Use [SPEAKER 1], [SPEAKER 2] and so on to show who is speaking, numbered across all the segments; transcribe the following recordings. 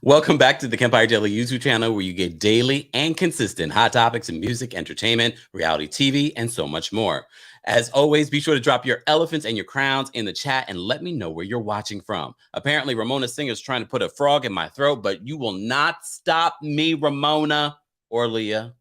[SPEAKER 1] Welcome back to the Kempire Daily YouTube channel, where you get daily and consistent hot topics in music, entertainment, reality TV, and so much more. As always, be sure to drop your elephants and your crowns in the chat and let me know where you're watching from. Apparently, Ramona Singer is trying to put a frog in my throat, but you will not stop me, Ramona or Leah.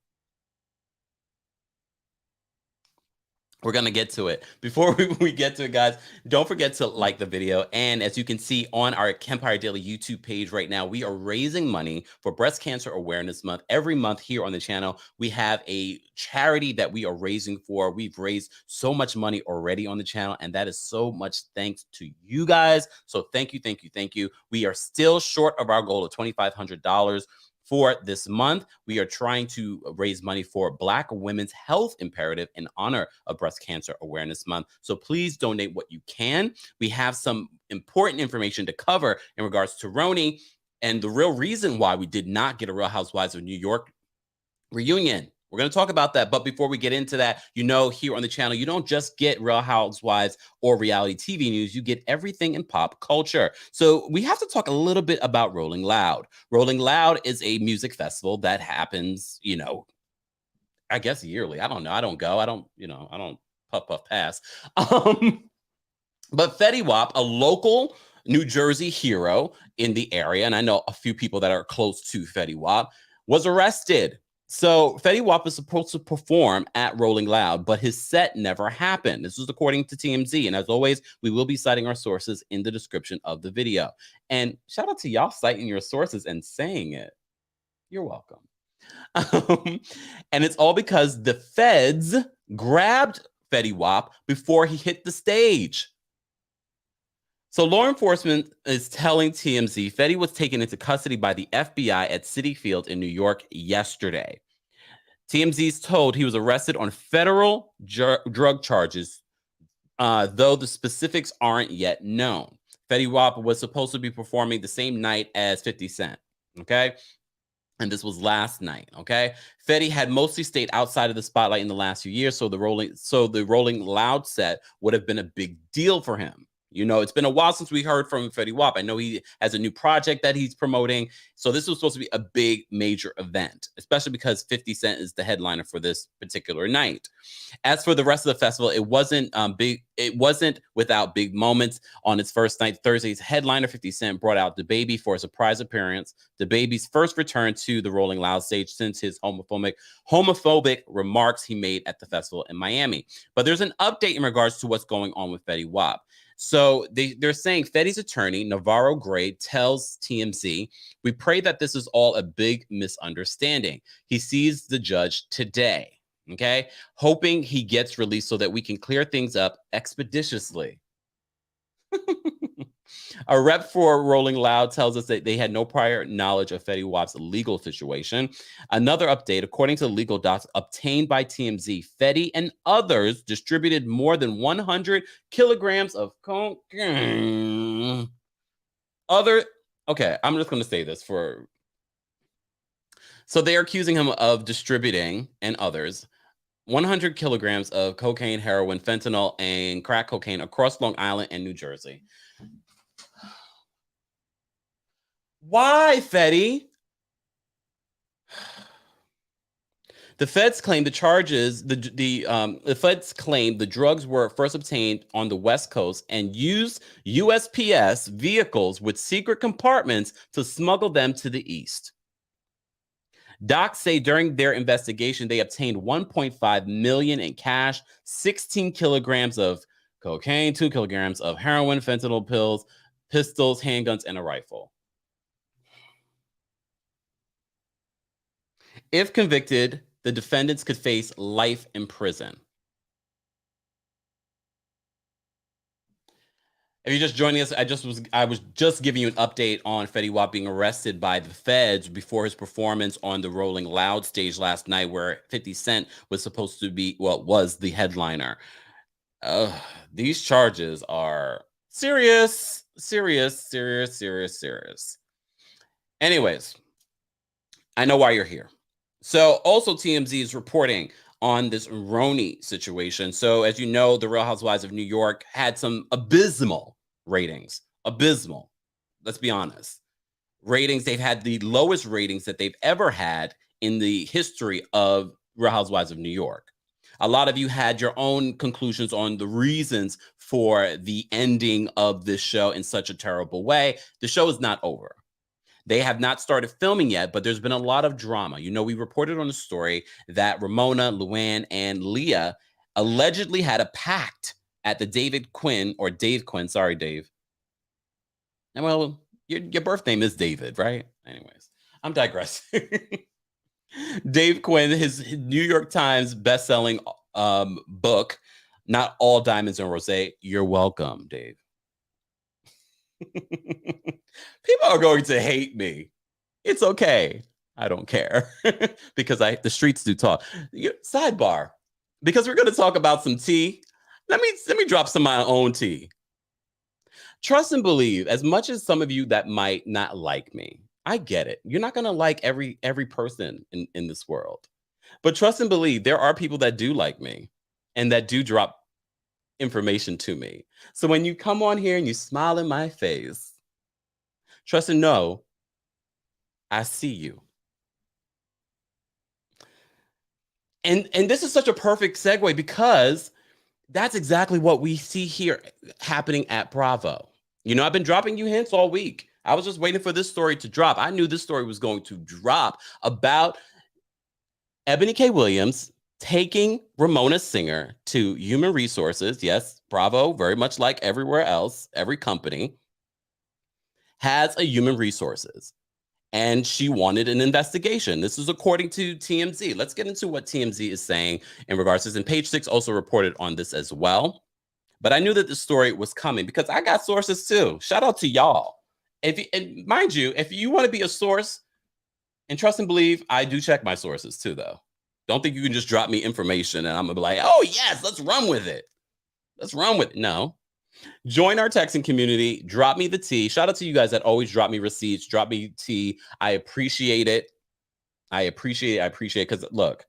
[SPEAKER 1] We're going to get to it. Before we get to it, guys, don't forget to like the video. And as you can see on our Kempire Daily YouTube page right now, we are raising money for Breast Cancer Awareness Month. Every month here on the channel, we have a charity that we are raising for. We've raised so much money already on the channel, and that is so much thanks to you guys. So thank you, thank you, thank you. We are still short of our goal of $2,500. For this month, we are trying to raise money for Black Women's Health Imperative in honor of Breast Cancer Awareness Month. So please donate what you can. We have some important information to cover in regards to RHONY and the real reason why we did not get a Real Housewives of New York reunion. We're going to talk about that. But before we get into that, here on the channel, you don't just get Real Housewives or reality TV news. You get everything in pop culture. So we have to talk a little bit about Rolling Loud. Rolling Loud is a music festival that happens, I guess yearly. I don't know. I don't go. I don't puff pass. But Fetty Wap, a local New Jersey hero in the area, and I know a few people that are close to Fetty Wap, was arrested. So Fetty Wap was supposed to perform at Rolling Loud, but his set never happened. This was according to TMZ. And as always, we will be citing our sources in the description of the video. And shout out to y'all citing your sources and saying it. You're welcome. And it's all because the feds grabbed Fetty Wap before he hit the stage. So law enforcement is telling TMZ Fetty was taken into custody by the FBI at Citi Field in New York yesterday. TMZ is told he was arrested on federal drug charges, though the specifics aren't yet known. Fetty Wap was supposed to be performing the same night as 50 Cent, okay? And this was last night, okay? Fetty had mostly stayed outside of the spotlight in the last few years, so the Rolling Loud set would have been a big deal for him. It's been a while since we heard from Fetty Wap. I know he has a new project that he's promoting. So this was supposed to be a big, major event, especially because 50 Cent is the headliner for this particular night. As for the rest of the festival, it wasn't big. It wasn't without big moments. On its first night, Thursday's headliner, 50 Cent, brought out DaBaby for a surprise appearance. DaBaby's first return to the Rolling Loud stage since his homophobic remarks he made at the festival in Miami. But there's an update in regards to what's going on with Fetty Wap. So they're saying Fetty's attorney, Navarro Gray, tells TMZ, "We pray that this is all a big misunderstanding. He sees the judge today, okay? Hoping he gets released so that we can clear things up expeditiously." A rep for Rolling Loud tells us that they had no prior knowledge of Fetty Wap's legal situation. Another update, according to legal docs obtained by TMZ, Fetty and others distributed more than 100 kilograms of cocaine. Okay, I'm just going to say this for... So they're accusing him of distributing, and others, 100 kilograms of cocaine, heroin, fentanyl, and crack cocaine across Long Island and New Jersey. Why, Fetty? The feds claim the charges. The feds claim the drugs were first obtained on the West Coast and used USPS vehicles with secret compartments to smuggle them to the East. Docs say during their investigation, they obtained $1.5 million in cash, 16 kilograms of cocaine, 2 kilograms of heroin, fentanyl pills, pistols, handguns, and a rifle. If convicted, the defendants could face life in prison. If you're just joining us, I was just giving you an update on Fetty Wap being arrested by the feds before his performance on the Rolling Loud stage last night, where 50 Cent was supposed to be, was the headliner. These charges are serious. Anyways, I know why you're here. So also TMZ is reporting on this RHONY situation. So as you know, the Real Housewives of New York had some abysmal ratings. Abysmal. Let's be honest. ratings. They've had the lowest ratings that they've ever had in the history of Real Housewives of New York. A lot of you had your own conclusions on the reasons for the ending of this show in such a terrible way. The show is not over. They have not started filming yet, but there's been a lot of drama. You know, we reported on a story that Ramona, Luann, and Leah allegedly had a pact at the Dave Quinn. Sorry, Dave. And well, your birth name is David, right? Anyways, I'm digressing. Dave Quinn, his New York Times bestselling book, Not All Diamonds and Rosé. You're welcome, Dave. People are going to hate me. It's okay. I don't care because the streets do talk. Sidebar, because we're going to talk about some tea. Let me drop some of my own tea. Trust and believe, as much as some of you that might not like me, I get it. You're not going to like every person in this world. But trust and believe, there are people that do like me and that do drop information to me. So when you come on here and you smile in my face, trust and know, I see you. And this is such a perfect segue because that's exactly what we see here happening at Bravo. You know, I've been dropping you hints all week. I was just waiting for this story to drop. I knew this story was going to drop about Eboni K. Williams taking Ramona Singer to human resources. Yes, Bravo, very much like everywhere else, every company has a human resources. And she wanted an investigation. This is according to TMZ. Let's get into what TMZ is saying in regards to this. And Page Six also reported on this as well. But I knew that the story was coming because I got sources too. Shout out to y'all. And mind you, if you want to be a source, and trust and believe, I do check my sources too, though. Don't think you can just drop me information and I'm going to be like, oh, yes, let's run with it. Let's run with it. No. Join our texting community. Drop me the tea. Shout out to you guys that always drop me receipts, drop me tea. I appreciate it. I appreciate it. Because look,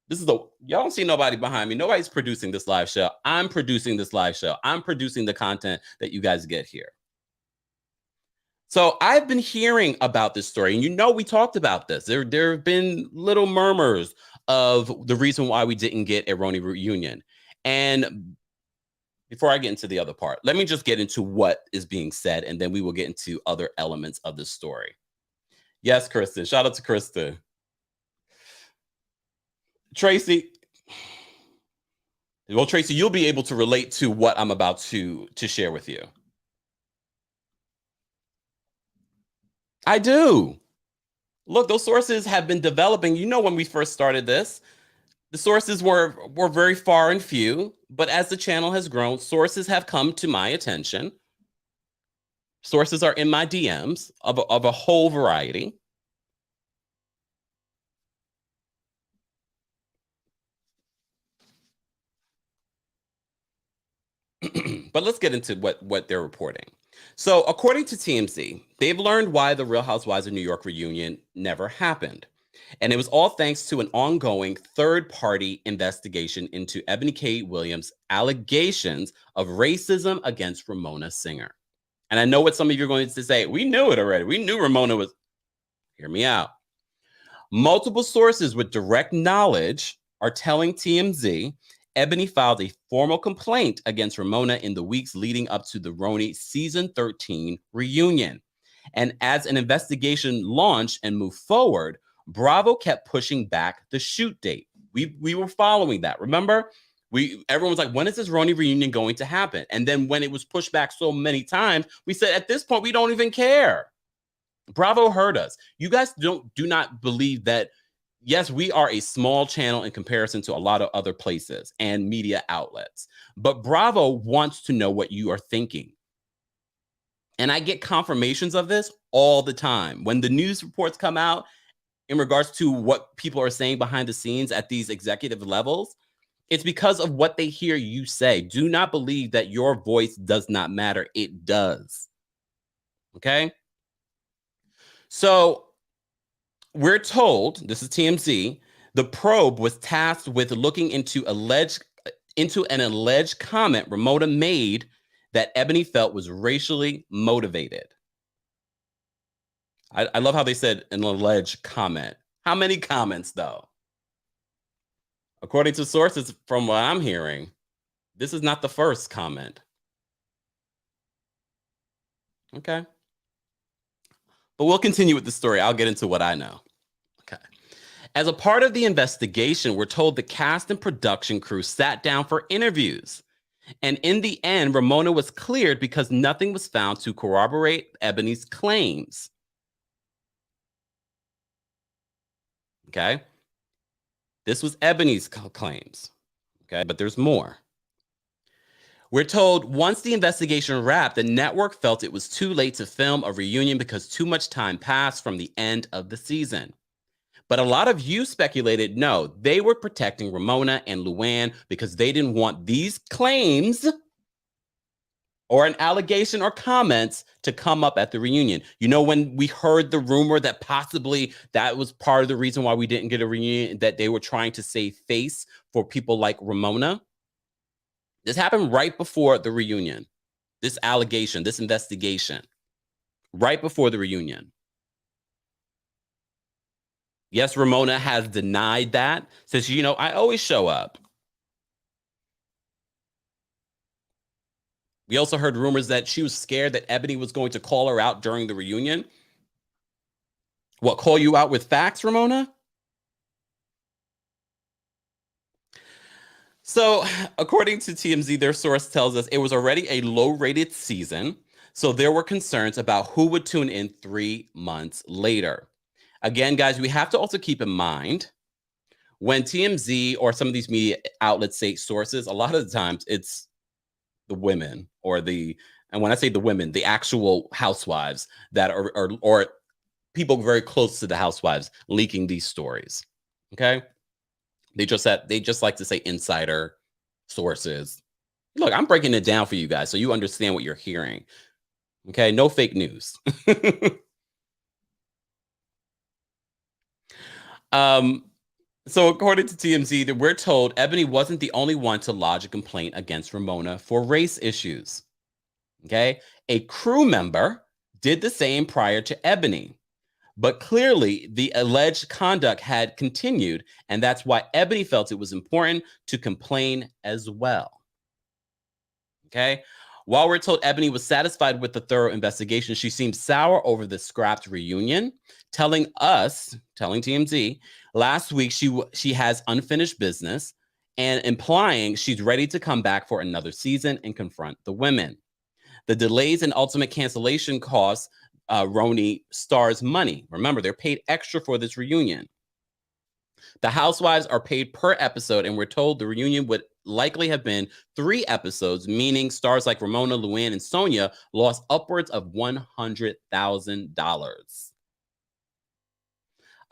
[SPEAKER 1] y'all don't see nobody behind me. Nobody's producing this live show. I'm producing this live show. I'm producing the content that you guys get here. So I've been hearing about this story, and you know we talked about this. There have been little murmurs of the reason why we didn't get a RHONY reunion. And before I get into the other part, let me just get into what is being said, and then we will get into other elements of the story. Yes, Kristen. Shout out to Kristen. Tracy. Well, Tracy, you'll be able to relate to what I'm about to share with you. I do. Look, those sources have been developing. You know, when we first started this, the sources were very far and few. But as the channel has grown, sources have come to my attention. Sources are in my DMs of a whole variety. But let's get into what they're reporting. So according to TMZ, they've learned why the Real Housewives of New York reunion never happened. And it was all thanks to an ongoing third-party investigation into Eboni K. Williams' allegations of racism against Ramona Singer. And I know what some of you are going to say. We knew it already. We knew Ramona was... Hear me out. Multiple sources with direct knowledge are telling TMZ Eboni filed a formal complaint against Ramona in the weeks leading up to the RHONY season 13 reunion. And as an investigation launched and moved forward, Bravo kept pushing back the shoot date. We were following that. Remember? Everyone was like, when is this RHONY reunion going to happen? And then when it was pushed back so many times, we said, at this point, we don't even care. Bravo heard us. You guys do not believe that, yes, we are a small channel in comparison to a lot of other places and media outlets. But Bravo wants to know what you are thinking. And I get confirmations of this all the time. When the news reports come out in regards to what people are saying behind the scenes at these executive levels, it's because of what they hear you say. Do not believe that your voice does not matter. It does. Okay? So we're told, this is TMZ, the probe was tasked with looking into an alleged comment Ramona made that Eboni felt was racially motivated. I love how they said an alleged comment. How many comments, though? According to sources, from what I'm hearing, this is not the first comment. Okay. But we'll continue with the story. I'll get into what I know. Okay. As a part of the investigation, we're told the cast and production crew sat down for interviews. And in the end, Ramona was cleared because nothing was found to corroborate Eboni's claims. Okay. This was Eboni's claims. Okay. But there's more. We're told once the investigation wrapped, the network felt it was too late to film a reunion because too much time passed from the end of the season. But a lot of you speculated, no, they were protecting Ramona and Luann because they didn't want these claims or an allegation or comments to come up at the reunion. You know, when we heard the rumor that possibly that was part of the reason why we didn't get a reunion, that they were trying to save face for people like Ramona. This happened right before the reunion. This allegation, this investigation, right before the reunion. Yes, Ramona has denied that. Says, you know, I always show up. We also heard rumors that she was scared that Eboni was going to call her out during the reunion. What, call you out with facts, Ramona? So, according to TMZ, their source tells us it was already a low-rated season, so there were concerns about who would tune in 3 months later. Again, guys, we have to also keep in mind when TMZ or some of these media outlets say sources, a lot of the times it's the women and when I say the women, the actual housewives that are or people very close to the housewives leaking these stories. Okay. They just like to say insider sources. Look, I'm breaking it down for you guys so you understand what you're hearing. Okay, no fake news. So according to TMZ, that we're told Eboni wasn't the only one to lodge a complaint against Ramona for race issues. Okay, a crew member did the same prior to Eboni. But clearly, the alleged conduct had continued, and that's why Eboni felt it was important to complain as well. Okay? While we're told Eboni was satisfied with the thorough investigation, she seemed sour over the scrapped reunion, telling TMZ, last week she has unfinished business and implying she's ready to come back for another season and confront the women. The delays and ultimate cancellation costs RHONY stars money. Remember, they're paid extra for this reunion. The housewives are paid per episode, and we're told the reunion would likely have been 3 episodes, meaning stars like Ramona, Luann, and Sonia lost upwards of $100,000.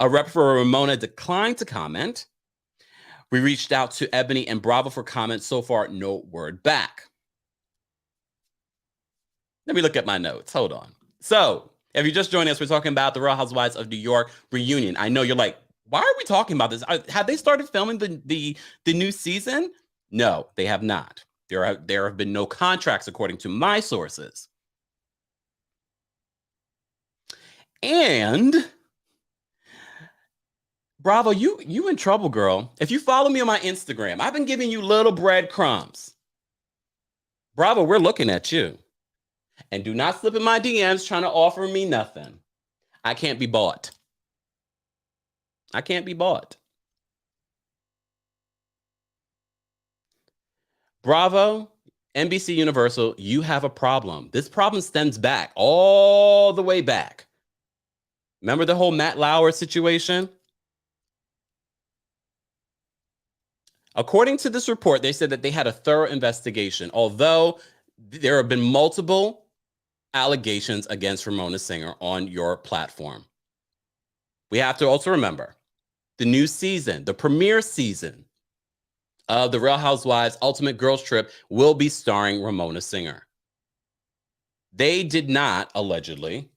[SPEAKER 1] A rep for Ramona declined to comment. We reached out to Eboni and Bravo for comments. So far, no word back. Let me look at my notes. Hold on. So, if you just joined us, we're talking about the Real Housewives of New York reunion. I know you're like, why are we talking about this? Have they started filming the new season? No, they have not. There have been no contracts, according to my sources. And Bravo, you in trouble, girl. If you follow me on my Instagram, I've been giving you little breadcrumbs. Bravo, we're looking at you. And do not slip in my DMs trying to offer me nothing. I can't be bought. I can't be bought. Bravo, NBC Universal, you have a problem. This problem stems back all the way back. Remember the whole Matt Lauer situation? According to this report, they said that they had a thorough investigation, although there have been multiple allegations against Ramona Singer on your platform. We have to also remember the new season, the premiere season of The Real Housewives Ultimate Girls Trip will be starring Ramona Singer. They did not, allegedly,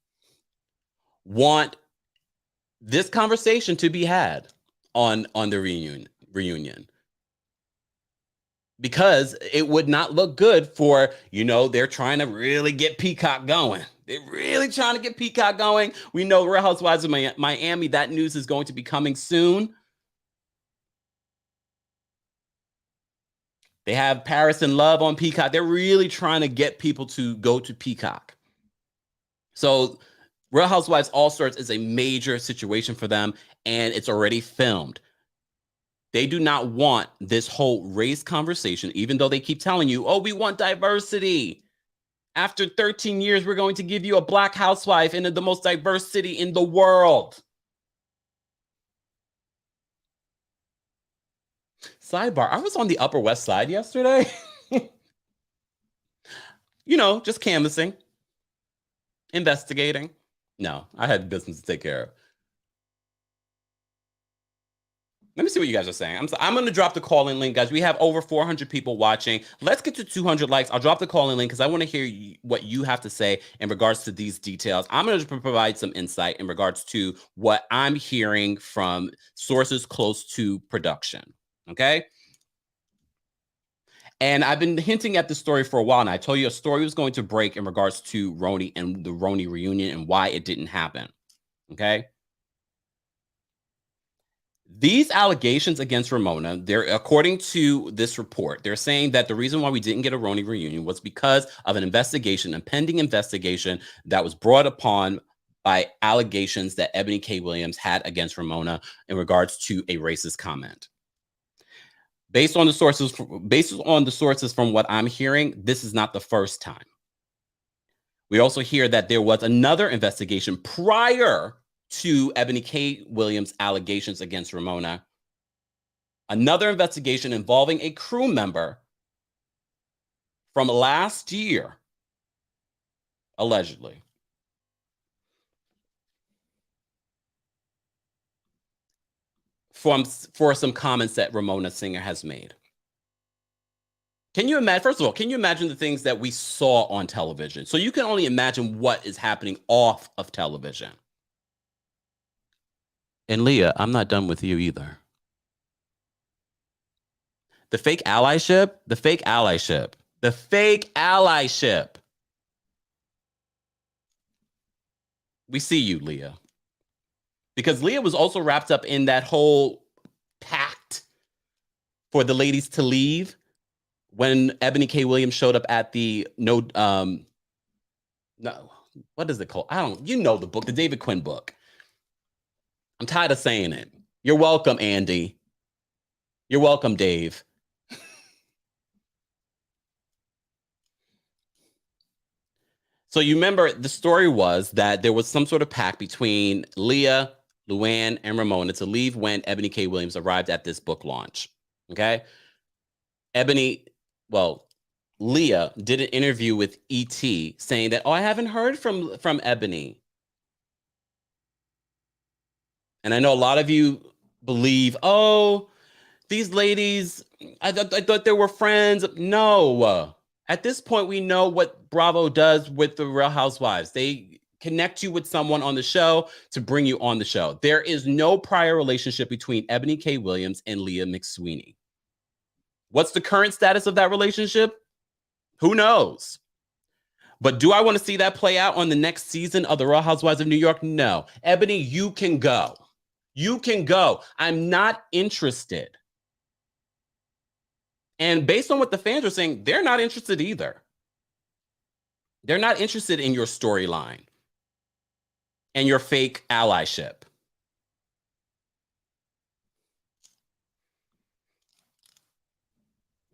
[SPEAKER 1] want this conversation to be had on the reunion. because it would not look good for, they're trying to really get Peacock going. They're really trying to get Peacock going. We know Real Housewives of Miami, that news is going to be coming soon. They have Paris and Love on Peacock. They're really trying to get people to go to Peacock. So Real Housewives All Stars is a major situation for them, and it's already filmed. They do not want this whole race conversation, even though they keep telling you, oh, we want diversity. After 13 years, we're going to give you a Black housewife in the most diverse city in the world. Sidebar, I was on the Upper West Side yesterday. Just canvassing, investigating. No, I had business to take care of. Let me see what you guys are saying. I'm going to drop the call-in link, guys. We have over 400 people watching. Let's get to 200 likes. I'll drop the call-in link because I want to hear what you have to say in regards to these details. I'm going to provide some insight in regards to what I'm hearing from sources close to production. Okay? And I've been hinting at this story for a while, and I told you a story was going to break in regards to RHONY and the RHONY reunion and why it didn't happen. Okay? These allegations against Ramona, according to this report, they're saying that the reason why we didn't get a RHONY reunion was because of an investigation, a pending investigation that was brought upon by allegations that Eboni K. Williams had against Ramona in regards to a racist comment. Based on the sources from what I'm hearing, this is not the first time. We also hear that there was another investigation prior to Eboni K. Williams' allegations against Ramona, another investigation involving a crew member from last year, allegedly. For some comments that Ramona Singer has made. Can you imagine, first of all, can you imagine the things that we saw on television? So you can only imagine what is happening off of television. And Leah, I'm not done with you either. The fake allyship. We see you, Leah. Because Leah was also wrapped up in that whole pact for the ladies to leave when Eboni K. Williams showed up at the what is it called? The book, the David Quinn book. I'm tired of saying it. You're welcome, Andy. You're welcome, Dave. So you remember the story was that there was some sort of pact between Leah, Luann, and Ramona to leave when Eboni K. Williams arrived at this book launch. Okay? Leah did an interview with E.T. saying that, I haven't heard from Eboni. And I know a lot of you believe, these ladies, I thought they were friends. No. At this point, we know what Bravo does with the Real Housewives. They connect you with someone on the show to bring you on the show. There is no prior relationship between Eboni K. Williams and Leah McSweeney. What's the current status of that relationship? Who knows? But do I want to see that play out on the next season of the Real Housewives of New York? No. Eboni, you can go. You can go. I'm not interested. And based on what the fans are saying, they're not interested either. They're not interested in your storyline and your fake allyship.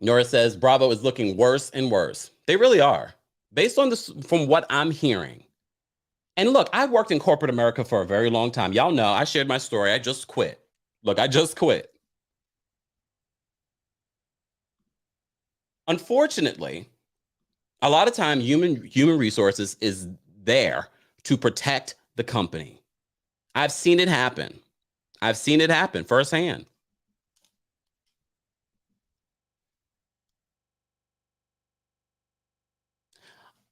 [SPEAKER 1] Nora says Bravo is looking worse and worse. They really are. Based on this, from what I'm hearing. And look, I've worked in corporate America for a very long time. Y'all know I shared my story. I just quit. Look, I just quit. Unfortunately, a lot of time human resources is there to protect the company. I've seen it happen. I've seen it happen firsthand.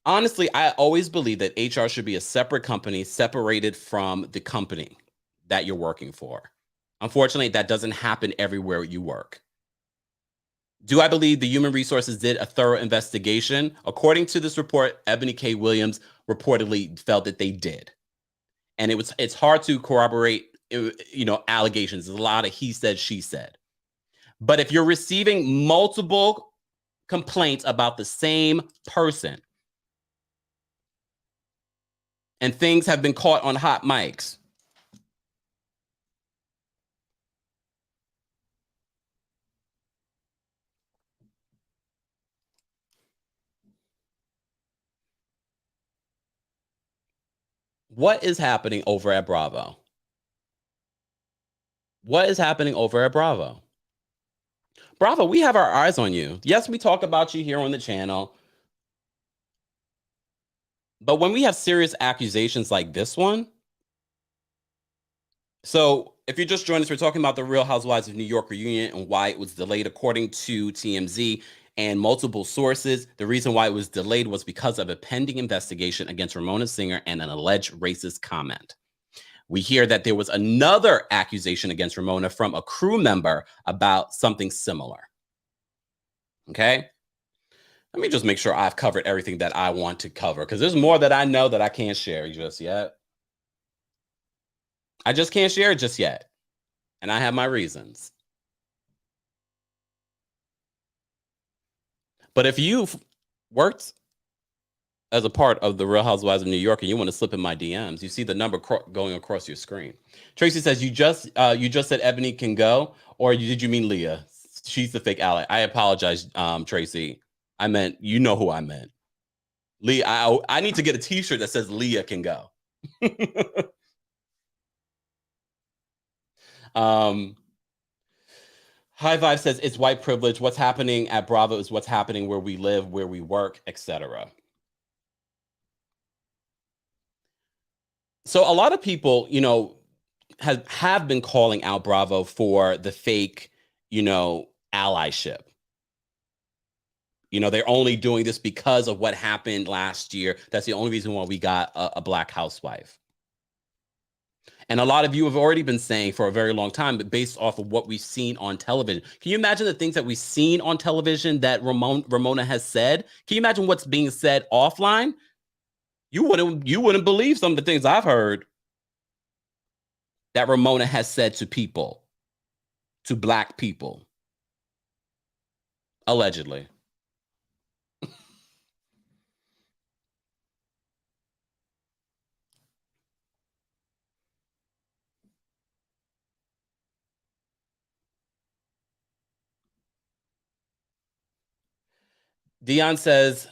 [SPEAKER 1] Honestly, I always believe that HR should be a separate company, separated from the company that you're working for. Unfortunately, that doesn't happen everywhere you work. Do I believe the human resources did a thorough investigation? According to this report, Eboni K. Williams reportedly felt that they did. And it's hard to corroborate, allegations. There's a lot of he said, she said. But if you're receiving multiple complaints about the same person and things have been caught on hot mics, what is happening over at Bravo? What is happening over at Bravo? Bravo, we have our eyes on you. Yes, we talk about you here on the channel. But when we have serious accusations like this one, so if you're just joining us, we're talking about the Real Housewives of New York reunion and why it was delayed. According to TMZ and multiple sources, the reason why it was delayed was because of a pending investigation against Ramona Singer and an alleged racist comment. We hear that there was another accusation against Ramona from a crew member about something similar. Okay? Let me just make sure I've covered everything that I want to cover, because there's more that I know that I can't share just yet. I just can't share it just yet. And I have my reasons. But if you've worked as a part of the Real Housewives of New York and you want to slip in my DMs, you see the number going across your screen. Tracy says, you just said Eboni can go, or did you mean Leah? She's the fake ally. I apologize, Tracy. I meant, you know who I meant. Leah, I need to get a t-shirt that says Leah can go. High Vibe says, it's white privilege. What's happening at Bravo is what's happening where we live, where we work, etc. So a lot of people, have been calling out Bravo for the fake, allyship. They're only doing this because of what happened last year. That's the only reason why we got a black housewife. And a lot of you have already been saying for a very long time, but based off of what we've seen on television. Can you imagine the things that we've seen on television that Ramona has said? Can you imagine what's being said offline? You wouldn't believe some of the things I've heard that Ramona has said to people, to black people, allegedly. Dion says,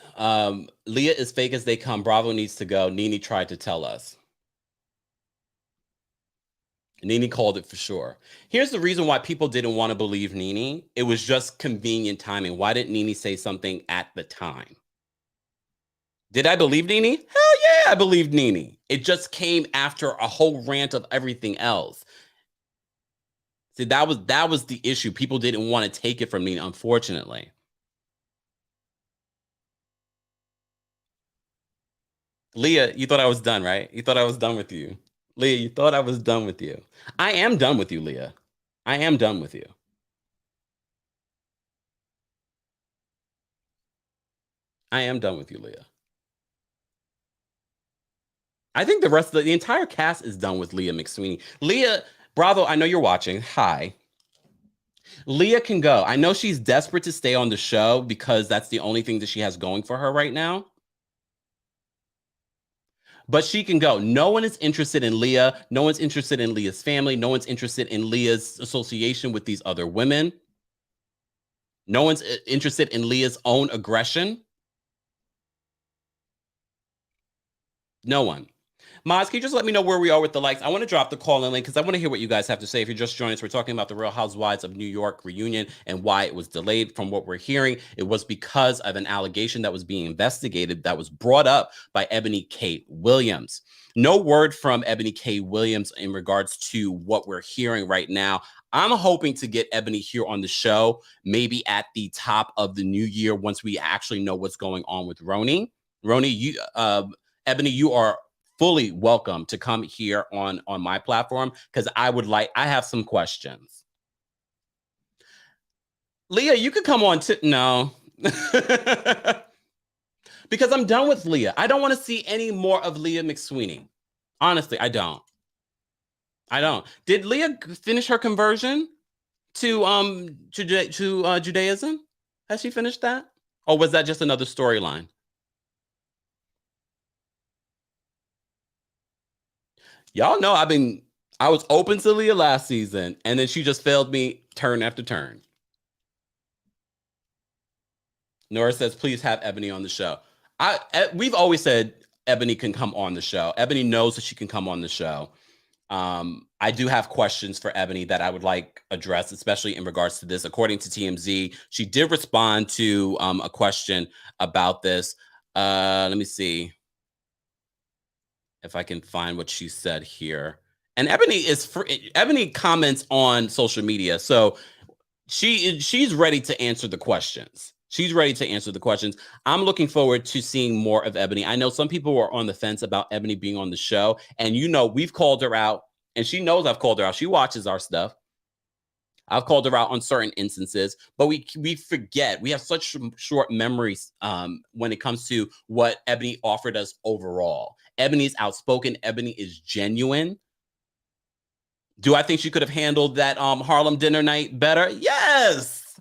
[SPEAKER 1] Leah is fake as they come. Bravo needs to go. Nene tried to tell us. Nene called it for sure. Here's the reason why people didn't want to believe Nene. It was just convenient timing. Why didn't Nene say something at the time? Did I believe Nene? Hell yeah, I believed Nene. It just came after a whole rant of everything else. See, that was the issue. People didn't want to take it from Nene, unfortunately. Leah, you thought I was done, right? You thought I was done with you. Leah, you thought I was done with you. I am done with you, Leah. I am done with you. I am done with you, Leah. I think the entire cast is done with Leah McSweeney. Leah, Bravo, I know you're watching. Hi. Leah can go. I know she's desperate to stay on the show because that's the only thing that she has going for her right now. But she can go. No one is interested in Leah. No one's interested in Leah's family. No one's interested in Leah's association with these other women. No one's interested in Leah's own aggression. No one. Maz, can you just let me know where we are with the likes? I want to drop the call-in link because I want to hear what you guys have to say. If you're just joining us, we're talking about the Real Housewives of New York reunion and why it was delayed. From what we're hearing, it was because of an allegation that was being investigated that was brought up by Eboni K. Williams. No word from Eboni K. Williams in regards to what we're hearing right now. I'm hoping to get Eboni here on the show, maybe at the top of the new year once we actually know what's going on with RHONY. RHONY, Eboni, you are fully welcome to come here on my platform because I have some questions. Leah, you could come on no. Because I'm done with Leah. I don't want to see any more of Leah McSweeney. Honestly, I don't. I don't. Did Leah finish her conversion to Judaism? Has she finished that? Or was that just another storyline? Y'all know I was open to Leah last season, and then she just failed me turn after turn. Nora says, please have Eboni on the show. We've always said Eboni can come on the show. Eboni knows that she can come on the show. I do have questions for Eboni that I would like addressed, especially in regards to this. According to TMZ, she did respond to a question about this. Let me see if I can find what she said here. And Eboni comments on social media, so she's ready to answer the questions. She's ready to answer the questions. I'm looking forward to seeing more of Eboni. I know some people were on the fence about Eboni being on the show, and we've called her out, and she knows I've called her out. She watches our stuff. I've called her out on certain instances, but we forget. We have such short memories when it comes to what Eboni offered us overall. Ebony's outspoken. Eboni is genuine. Do I think she could have handled that Harlem dinner night better? Yes.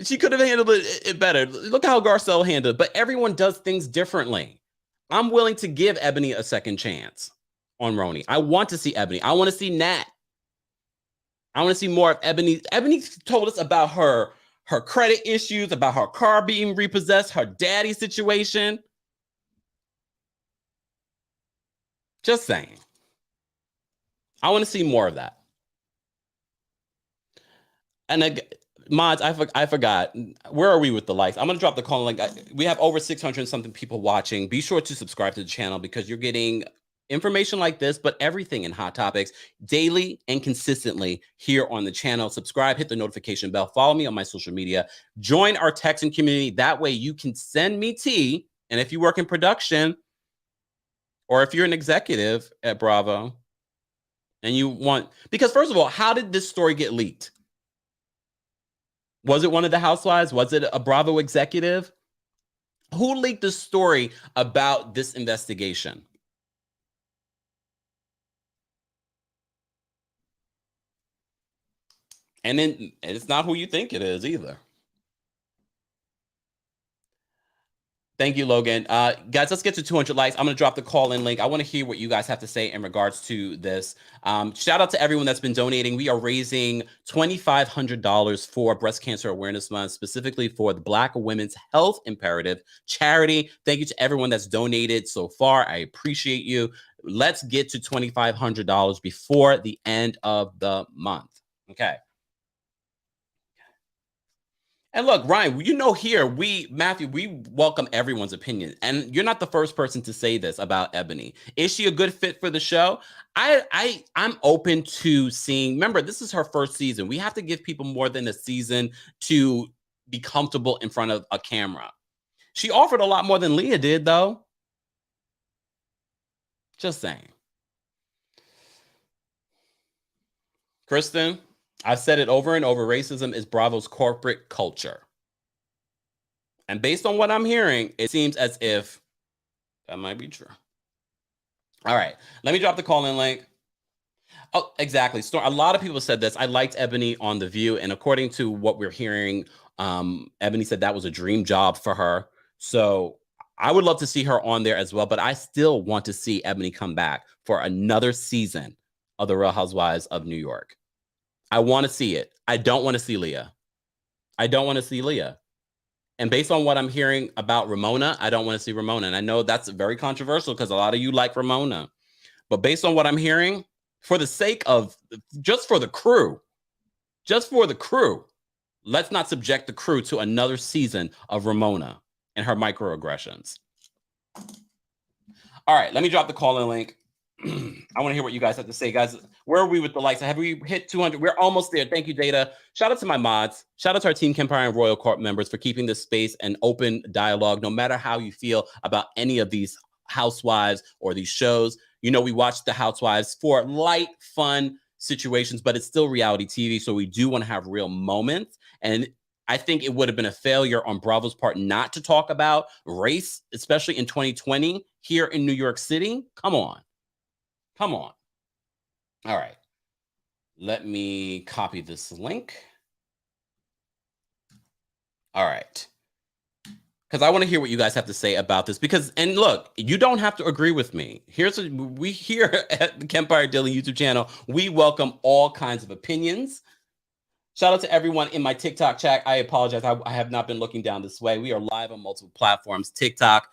[SPEAKER 1] She could have handled it better. Look how Garcelle handled it. But everyone does things differently. I'm willing to give Eboni a second chance on RHONY. I want to see Eboni. I want to see Nat. I want to see more of Eboni. Eboni told us about her credit issues, about her car being repossessed, her daddy situation. Just saying. I want to see more of that. And mods, I forgot. Where are we with the likes? I'm going to drop the call link. We have over 600 something people watching. Be sure to subscribe to the channel because you're getting information like this, but everything in Hot Topics daily and consistently here on the channel. Subscribe, hit the notification bell, follow me on my social media, join our texting community. That way you can send me tea. And if you work in production or if you're an executive at Bravo and you want, because first of all, how did this story get leaked? Was it one of the Housewives? Was it a Bravo executive? Who leaked the story about this investigation? And then it's not who you think it is either. Thank you, Logan. Guys, let's get to 200 likes. I'm going to drop the call-in link. I want to hear what you guys have to say in regards to this. Shout out to everyone that's been donating. We are raising $2,500 for Breast Cancer Awareness Month, specifically for the Black Women's Health Imperative charity. Thank you to everyone that's donated so far. I appreciate you. Let's get to $2,500 before the end of the month. Okay. And look, Ryan, here, Matthew, we welcome everyone's opinion. And you're not the first person to say this about Eboni. Is she a good fit for the show? I'm open to seeing, remember, this is her first season. We have to give people more than a season to be comfortable in front of a camera. She offered a lot more than Leah did, though. Just saying. Kristen, I've said it over and over. Racism is Bravo's corporate culture. And based on what I'm hearing, it seems as if that might be true. All right. Let me drop the call-in link. Oh, exactly. A lot of people said this. I liked Eboni on The View. And according to what we're hearing, Eboni said that was a dream job for her. So I would love to see her on there as well. But I still want to see Eboni come back for another season of The Real Housewives of New York. I want to see it. I don't want to see Leah. I don't want to see Leah. And based on what I'm hearing about Ramona, I don't want to see Ramona. And I know that's very controversial because a lot of you like Ramona. But based on what I'm hearing, for the sake of, just for the crew, let's not subject the crew to another season of Ramona and her microaggressions. All right, let me drop the call-in link. I want to hear what you guys have to say, guys. Where are we with the likes? Have we hit 200? We're almost there. Thank you, Data. Shout out to my mods. Shout out to our Team Kempire and Royal Corp members for keeping this space an open dialogue, no matter how you feel about any of these housewives or these shows. We watch the Housewives for light, fun, situations, but it's still reality TV. So we do want to have real moments. And I think it would have been a failure on Bravo's part not to talk about race, especially in 2020 here in New York City. Come on. Come on. All right. Let me copy this link. All right. Because I want to hear what you guys have to say about this. Because, and look, you don't have to agree with me. We here at the Kempire Daily YouTube channel, we welcome all kinds of opinions. Shout out to everyone in my TikTok chat. I apologize. I have not been looking down this way. We are live on multiple platforms. TikTok,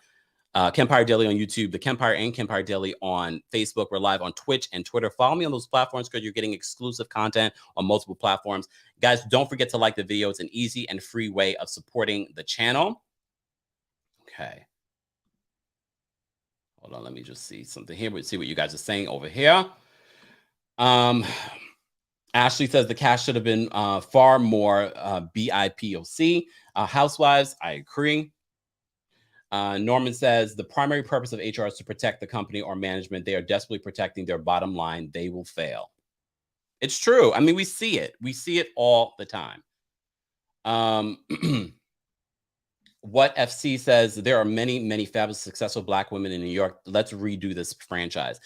[SPEAKER 1] Kempire Daily on YouTube, TheKempire and Kempire Daily on Facebook. We're live on Twitch and Twitter. Follow me on those platforms because you're getting exclusive content on multiple platforms. Guys, don't forget to like the video. It's an easy and free way of supporting the channel. Okay. Hold on. Let me just see something here. We'll see what you guys are saying over here. Ashley says the cast should have been far more BIPOC. Housewives, I agree. Norman says the primary purpose of HR is to protect the company or management. They are desperately protecting their bottom line. They will fail. It's true. I mean, we see it. We see it all the time. What FC says, there are many, many fabulous, successful Black women in New York. Let's redo this franchise.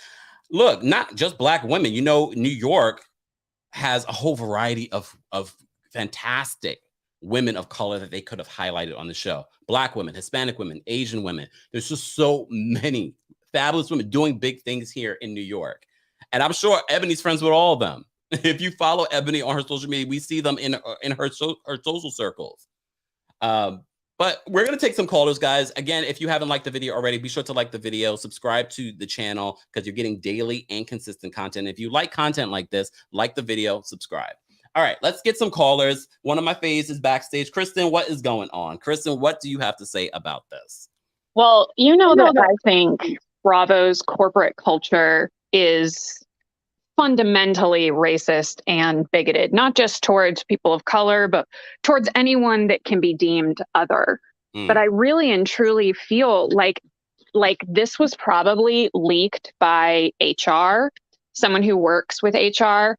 [SPEAKER 1] Look, not just Black women. You know, New York has a whole variety of fantastic women of color that they could have highlighted on the show. Black women, Hispanic women, Asian women. There's just so many fabulous women doing big things here in New York. And I'm sure Eboni's friends with all of them. If you follow Eboni on her social media, we see them in her social circles. But we're going to take some callers, guys. Again, if you haven't liked the video already, be sure to like the video, subscribe to the channel because you're getting daily and consistent content. If you like content like this, like the video, subscribe. All right, let's get some callers. One of my faves is backstage. Kristen, what is going on? Kristen, what do you have to say about this?
[SPEAKER 2] Well, you know that I think Bravo's corporate culture is fundamentally racist and bigoted, not just towards people of color, but towards anyone that can be deemed other. But I really and truly feel like this was probably leaked by HR, someone who works with HR,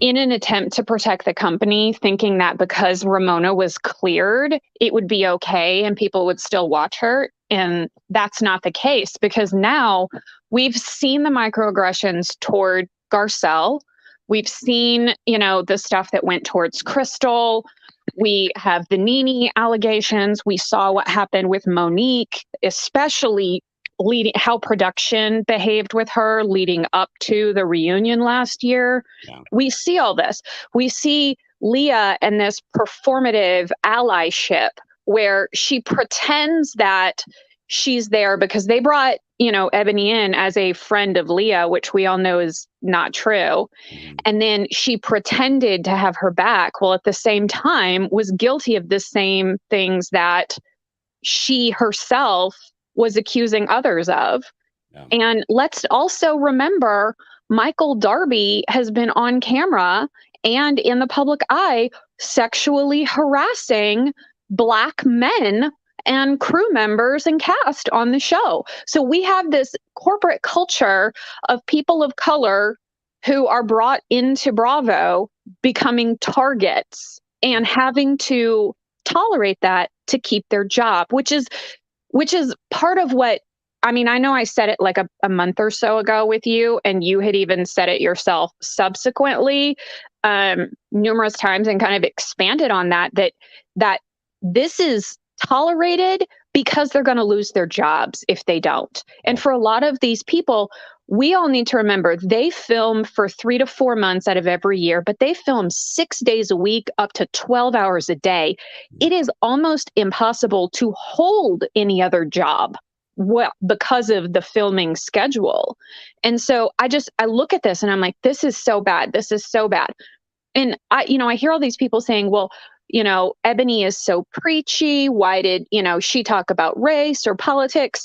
[SPEAKER 2] in an attempt to protect the company, thinking that because Ramona was cleared, it would be okay and people would still watch her. And that's not the case, because now we've seen the microaggressions toward Garcelle. We've seen, the stuff that went towards Crystal. We have the Nene allegations. We saw what happened with Monique, especially how production behaved with her leading up to the reunion last year. Yeah. We see all this. We see Leah and this performative allyship where she pretends that she's there because they brought, Eboni in as a friend of Leah, which we all know is not true. And then she pretended to have her back, while at the same time was guilty of the same things that she herself was accusing others of. Yeah. And let's also remember, Michael Darby has been on camera and in the public eye sexually harassing Black men and crew members and cast on the show. So we have this corporate culture of people of color who are brought into Bravo becoming targets and having to tolerate that to keep their job, which is part of what, I mean, I know I said it like a month or so ago with you, and you had even said it yourself subsequently numerous times and kind of expanded on that this is tolerated because they're going to lose their jobs if they don't. And for a lot of these people, we all need to remember they film for 3 to 4 months out of every year, but they film 6 days a week, up to 12 hours a day. It is almost impossible to hold any other job because of the filming schedule. And so I look at this and I'm like, this is so bad. This is so bad. And I hear all these people saying, well, Eboni is so preachy. Why did, she talk about race or politics?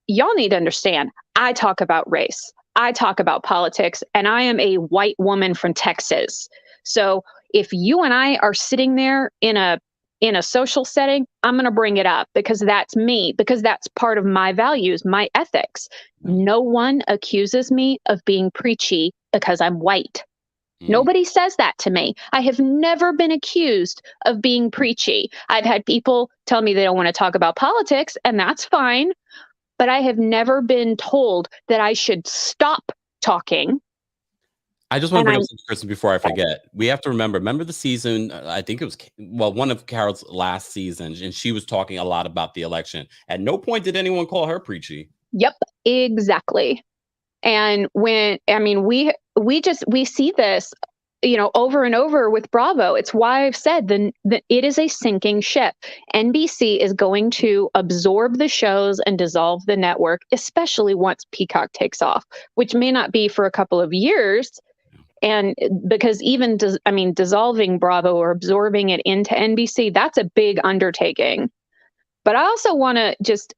[SPEAKER 2] Y'all need to understand, I talk about race. I talk about politics, and I am a white woman from Texas. So if you and I are sitting there in a social setting, I'm going to bring it up because that's me, because that's part of my values, my ethics. No one accuses me of being preachy because I'm white. Nobody says that to me. I have never been accused of being preachy. I've had people tell me they don't want to talk about politics, and that's fine. But I have never been told that I should stop talking.
[SPEAKER 1] I just want to bring up something, Kristen, before I forget. We have to remember the season, I think it was, one of Carol's last seasons, and she was talking a lot about the election. At no point did anyone call her preachy.
[SPEAKER 2] Yep, exactly. And we see this, over and over with Bravo. It's why I've said that it is a sinking ship. NBC is going to absorb the shows and dissolve the network, especially once Peacock takes off, which may not be for a couple of years. And because even dissolving Bravo or absorbing it into NBC, that's a big undertaking. But I also want to just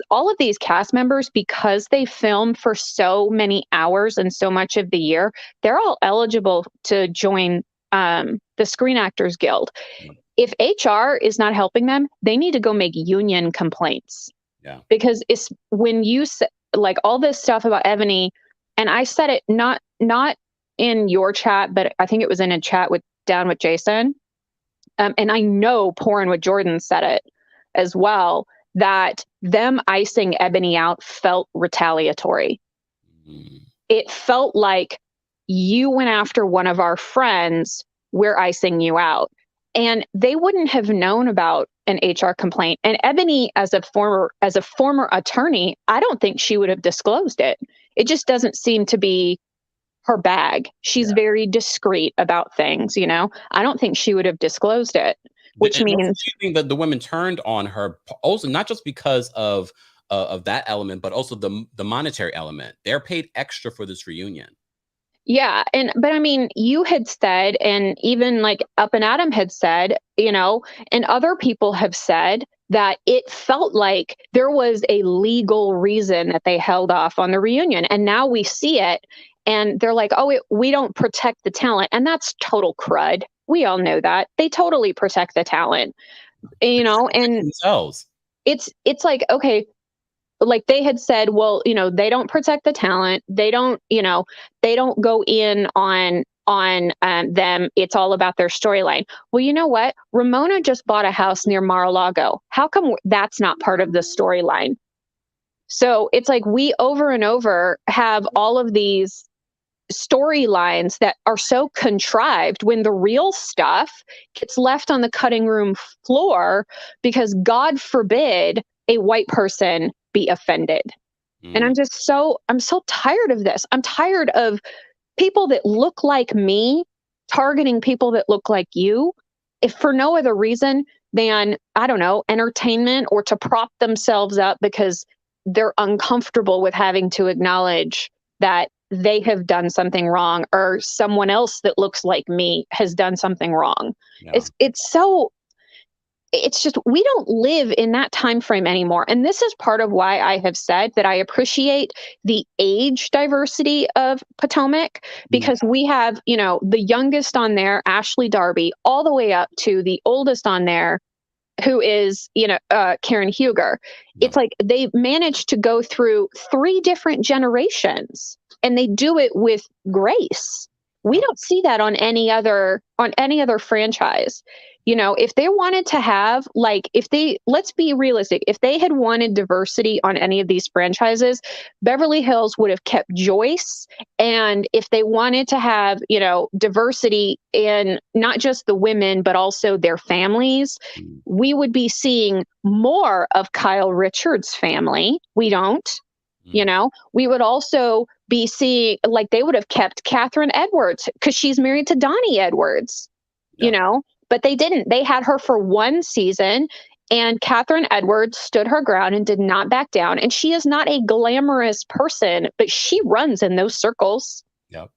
[SPEAKER 2] all of these cast members, because they film for so many hours and so much of the year, they're all eligible to join the Screen Actors Guild. If HR is not helping them, they need to go make union complaints.
[SPEAKER 1] Yeah.
[SPEAKER 2] Because it's when you like all this stuff about Eboni, and I said it not in your chat, but I think it was in a chat down with Jason. And I know Pouring with Jordan said it as well, that them icing Eboni out felt retaliatory. It felt like you went after one of our friends, we're icing you out. And they wouldn't have known about an HR complaint. And Eboni, as a former attorney, I don't think she would have disclosed it. It just doesn't seem to be her bag. She's very discreet about things, I don't think she would have disclosed it, which means
[SPEAKER 1] that the women turned on her also, not just because of that element, but also the monetary element. They're paid extra for this reunion.
[SPEAKER 2] Yeah. But I mean, you had said, and even like Up and Adam had said, and other people have said that it felt like there was a legal reason that they held off on the reunion. And now we see it. And they're like, we don't protect the talent. And that's total crud. We all know that. They totally protect the talent, and
[SPEAKER 1] themselves.
[SPEAKER 2] It's like, okay, like they had said, well, they don't protect the talent. They don't go in on them. It's all about their storyline. Well, you know what? Ramona just bought a house near Mar-a-Lago. How come that's not part of the storyline? So it's like we over and over have all of these storylines that are so contrived when the real stuff gets left on the cutting room floor because God forbid a white person be offended. And I'm so tired of this. I'm tired of people that look like me targeting people that look like you, if for no other reason than, I don't know, entertainment or to prop themselves up because they're uncomfortable with having to acknowledge that they have done something wrong or someone else that looks like me has done something wrong. Yeah. It's just, we don't live in that time frame anymore. And this is part of why I have said that I appreciate the age diversity of Potomac, because we have, the youngest on there, Ashley Darby, all the way up to the oldest on there, who is, Karen Huger. Yeah. It's like they managed to go through 3 different generations and they do it with grace. We don't see that on any other franchise. If they wanted to have, let's be realistic, if they had wanted diversity on any of these franchises, Beverly Hills would have kept Joyce. And if they wanted to have, diversity in not just the women, but also their families, we would be seeing more of Kyle Richards' family. We don't. We would also be seeing, they would have kept Catherine Edwards because she's married to Donnie Edwards, but they didn't. They had her for 1 season, and Catherine Edwards stood her ground and did not back down. And she is not a glamorous person, but she runs in those circles.
[SPEAKER 1] Yep.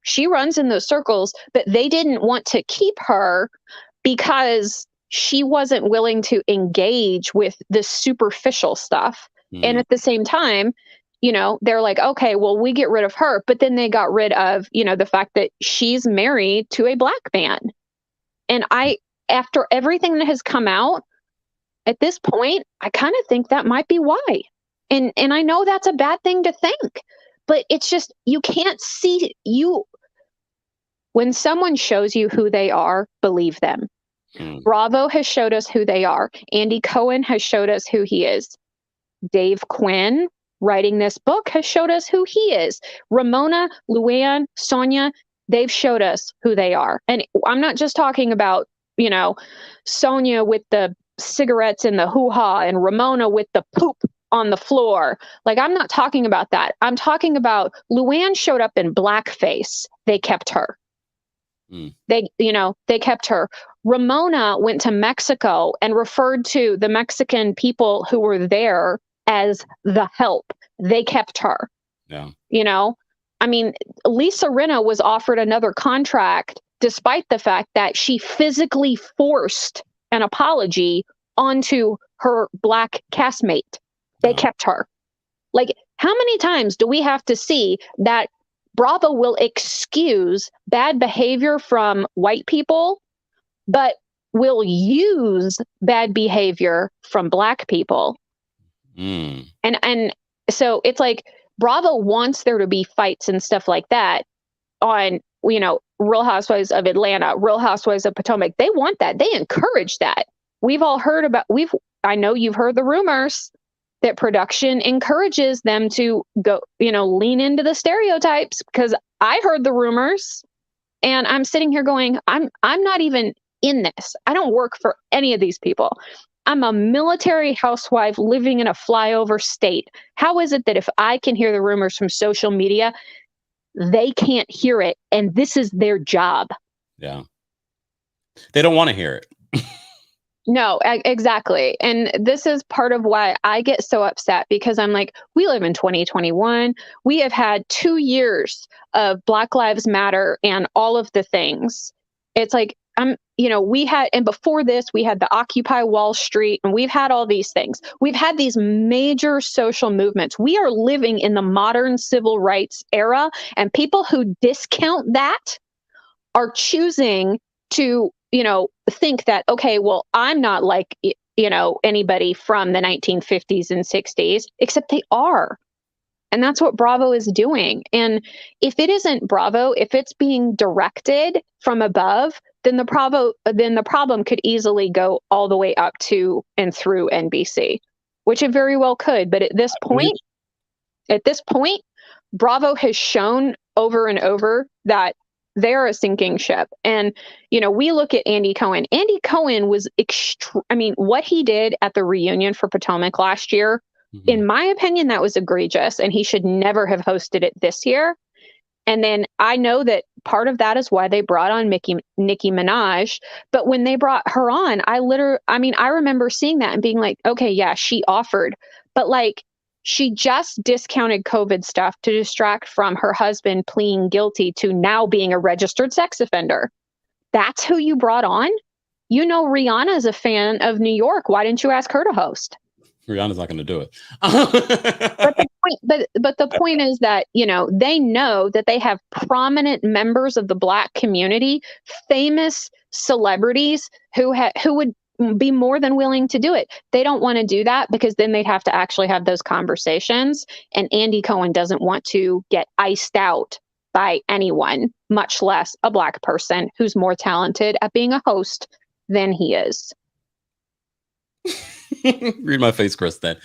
[SPEAKER 2] She runs in those circles, but they didn't want to keep her because she wasn't willing to engage with the superficial stuff. And at the same time, they're like, okay, well, we get rid of her. But then they got rid of, the fact that she's married to a black man. And after everything that has come out at this point, I kind of think that might be why. And I know that's a bad thing to think, but it's just, you can't see When someone shows you who they are, believe them. Bravo has showed us who they are. Andy Cohen has showed us who he is. Dave Quinn, writing this book, has showed us who he is. Ramona, Luann, Sonia, they've showed us who they are. And I'm not just talking about, you know, Sonia with the cigarettes and the hoo-ha and Ramona with the poop on the floor. Like, I'm not talking about that. I'm talking about Luann showed up in blackface. They kept her. They kept her. Ramona went to Mexico and referred to the Mexican people who were there as the help. They kept her.
[SPEAKER 1] Yeah.
[SPEAKER 2] You know, I mean, Lisa Rinna was offered another contract despite the fact that she physically forced an apology onto her black castmate. They kept her. Like, how many times do we have to see that Bravo will excuse bad behavior from white people, but will use bad behavior from black people? And so it's like Bravo wants there to be fights and stuff like that on, you know, Real Housewives of Atlanta, Real Housewives of Potomac. They want that. They encourage that. We've all heard about, I know you've heard the rumors that production encourages them to go, you know, lean into the stereotypes, because I heard the rumors and I'm sitting here going, I'm not even in this. I don't work for any of these people. I'm a military housewife living in a flyover state. How is it that if I can hear the rumors from social media, they can't hear it? And this is their job.
[SPEAKER 1] Yeah. They don't want to hear it.
[SPEAKER 2] No, exactly. And this is part of why I get so upset, because I'm like, we live in 2021. We have had 2 years of Black Lives Matter and all of the things. It's like, we had, and before this, we had the Occupy Wall Street, and we've had all these things. We've had these major social movements. We are living in the modern civil rights era, and people who discount that are choosing to, think that, okay, well, I'm not like, anybody from the 1950s and 60s, except they are. And that's what Bravo is doing. And if it isn't Bravo, if it's being directed from above, then the problem could easily go all the way up to and through NBC, which it very well could. But at this point, Bravo has shown over and over that they're a sinking ship. And, we look at Andy Cohen. Andy Cohen was what he did at the reunion for Potomac last year, in my opinion, that was egregious, and he should never have hosted it this year. And then I know that part of that is why they brought on Nicki Minaj. But when they brought her on, I remember seeing that and being like, okay, yeah, she offered. But like, she just discounted COVID stuff to distract from her husband pleading guilty to now being a registered sex offender. That's who you brought on? Rihanna is a fan of New York. Why didn't you ask her to host?
[SPEAKER 1] Rihanna's not going to do it.
[SPEAKER 2] but the point is that, they know that they have prominent members of the Black community, famous celebrities who would be more than willing to do it. They don't want to do that because then they'd have to actually have those conversations. And Andy Cohen doesn't want to get iced out by anyone, much less a Black person who's more talented at being a host than he is.
[SPEAKER 1] Read my face, Kristen.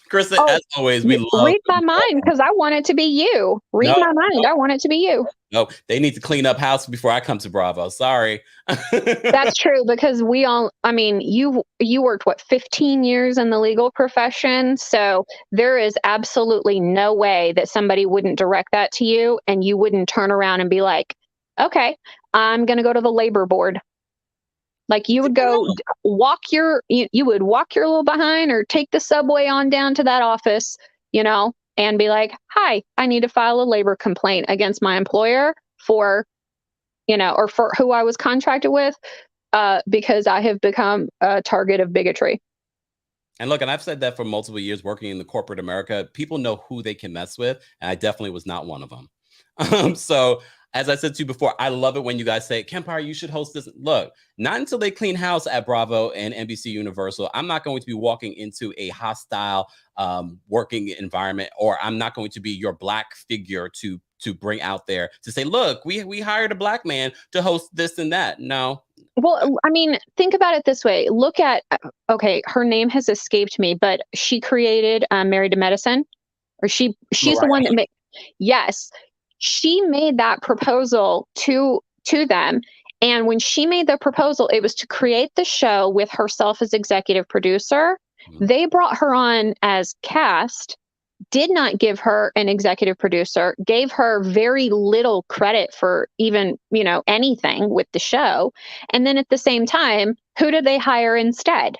[SPEAKER 1] Kristen, as always, we love.
[SPEAKER 2] Read my mind, because I want it to be you. Read my mind. I want it to be you.
[SPEAKER 1] No, they need to clean up house before I come to Bravo. Sorry.
[SPEAKER 2] That's true, because you worked 15 years in the legal profession. So there is absolutely no way that somebody wouldn't direct that to you and you wouldn't turn around and be like, okay, I'm going to go to the labor board. Like, you would go you would walk your little behind or take the subway on down to that office, and be like, hi, I need to file a labor complaint against my employer for, or for who I was contracted with, because I have become a target of bigotry.
[SPEAKER 1] And look, and I've said that for multiple years working in the corporate America, people know who they can mess with. And I definitely was not one of them. So as I said to you before, I love it when you guys say, Kempire, you should host this. Look, not until they clean house at Bravo and NBC Universal. I'm not going to be walking into a hostile working environment, or I'm not going to be your Black figure to to bring out there to say, look, we hired a Black man to host this and that. No.
[SPEAKER 2] Well, I mean, think about it this way. Look at, okay, her name has escaped me, but she created Married to Medicine, or she's the one that made, yes, she made that proposal to them. And when she made the proposal, it was to create the show with herself as executive producer. They brought her on as cast, did not give her an executive producer, gave her very little credit for even, anything with the show. And then at the same time, who did they hire instead?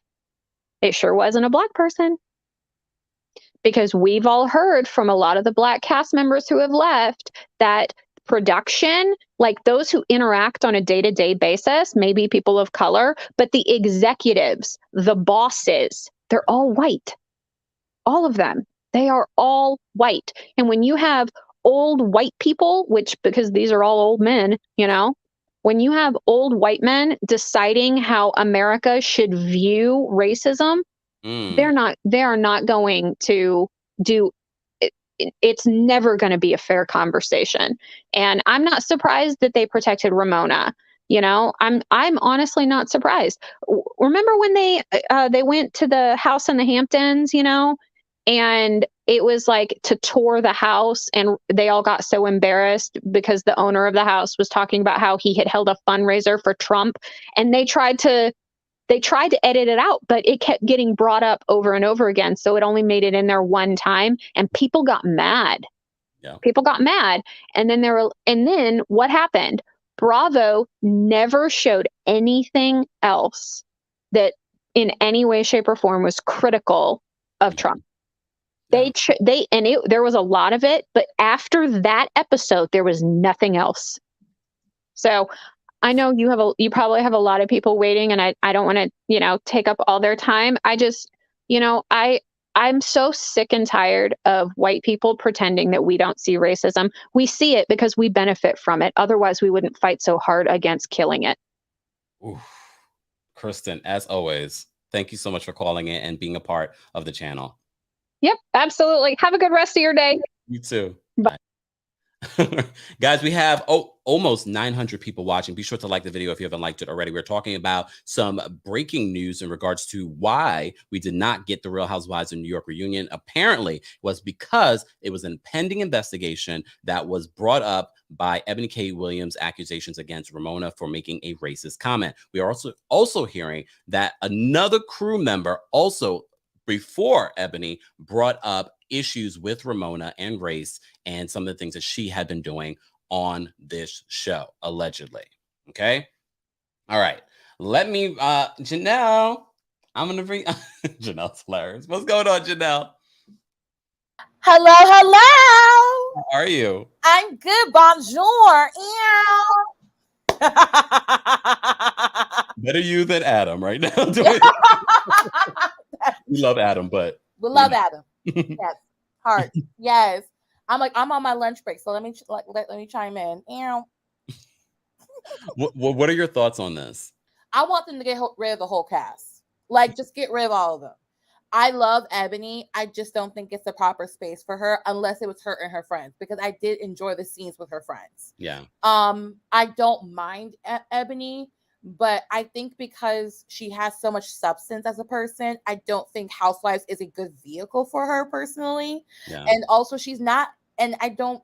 [SPEAKER 2] It sure wasn't a Black person. Because we've all heard from a lot of the Black cast members who have left that production, like those who interact on a day-to-day basis, maybe people of color, but the executives, the bosses, they're all white. All of them. They are all white. And when you have old white people, which, because these are all old men, when you have old white men deciding how America should view racism, they are not going to do it. It's never going to be a fair conversation. And I'm not surprised that they protected Ramona. I'm honestly not surprised. Remember when they went to the house in the Hamptons, and it was like to tour the house, and they all got so embarrassed because the owner of the house was talking about how he had held a fundraiser for Trump, and they tried to edit it out, but it kept getting brought up over and over again. So it only made it in there one time, and people got mad. Yeah. People got mad. And then what happened? Bravo never showed anything else that in any way, shape, or form was critical of Trump. Yeah. There was a lot of it, but after that episode, there was nothing else. So I know you probably have a lot of people waiting, and I don't want to, take up all their time. I just, I'm so sick and tired of white people pretending that we don't see racism. We see it because we benefit from it. Otherwise, we wouldn't fight so hard against killing it.
[SPEAKER 1] Oof. Kristen, as always, thank you so much for calling in and being a part of the channel.
[SPEAKER 2] Yep, absolutely. Have a good rest of your day.
[SPEAKER 1] You too. Bye. Guys, we have almost 900 people watching. Be sure to like the video if you haven't liked it already. We're talking about some breaking news in regards to why we did not get the Real Housewives of New York reunion. Apparently, it was because it was a pending investigation that was brought up by Eboni K. Williams' accusations against Ramona for making a racist comment. We are also hearing that another crew member also before Eboni brought up issues with Ramona and race and some of the things that she had been doing on this show, allegedly. Okay. All right. Let me, Janelle, I'm going to bring, Janelle's hilarious. What's going on, Janelle?
[SPEAKER 3] Hello, hello.
[SPEAKER 1] How are you?
[SPEAKER 3] I'm good. Bonjour.
[SPEAKER 1] Better you than Adam right now. We love Adam, but
[SPEAKER 3] we love Adam. Yes, heart. Yes, I'm on my lunch break, so let me chime in.
[SPEAKER 1] What are your thoughts on this?
[SPEAKER 3] I want them to get rid of the whole cast. Like, just get rid of all of them. I love Eboni. I just don't think it's the proper space for her unless it was her and her friends, because I did enjoy the scenes with her friends.
[SPEAKER 1] Yeah.
[SPEAKER 3] I don't mind Eboni. But I think because she has so much substance as a person, I don't think Housewives is a good vehicle for her personally. Yeah. And also she's not, and I don't,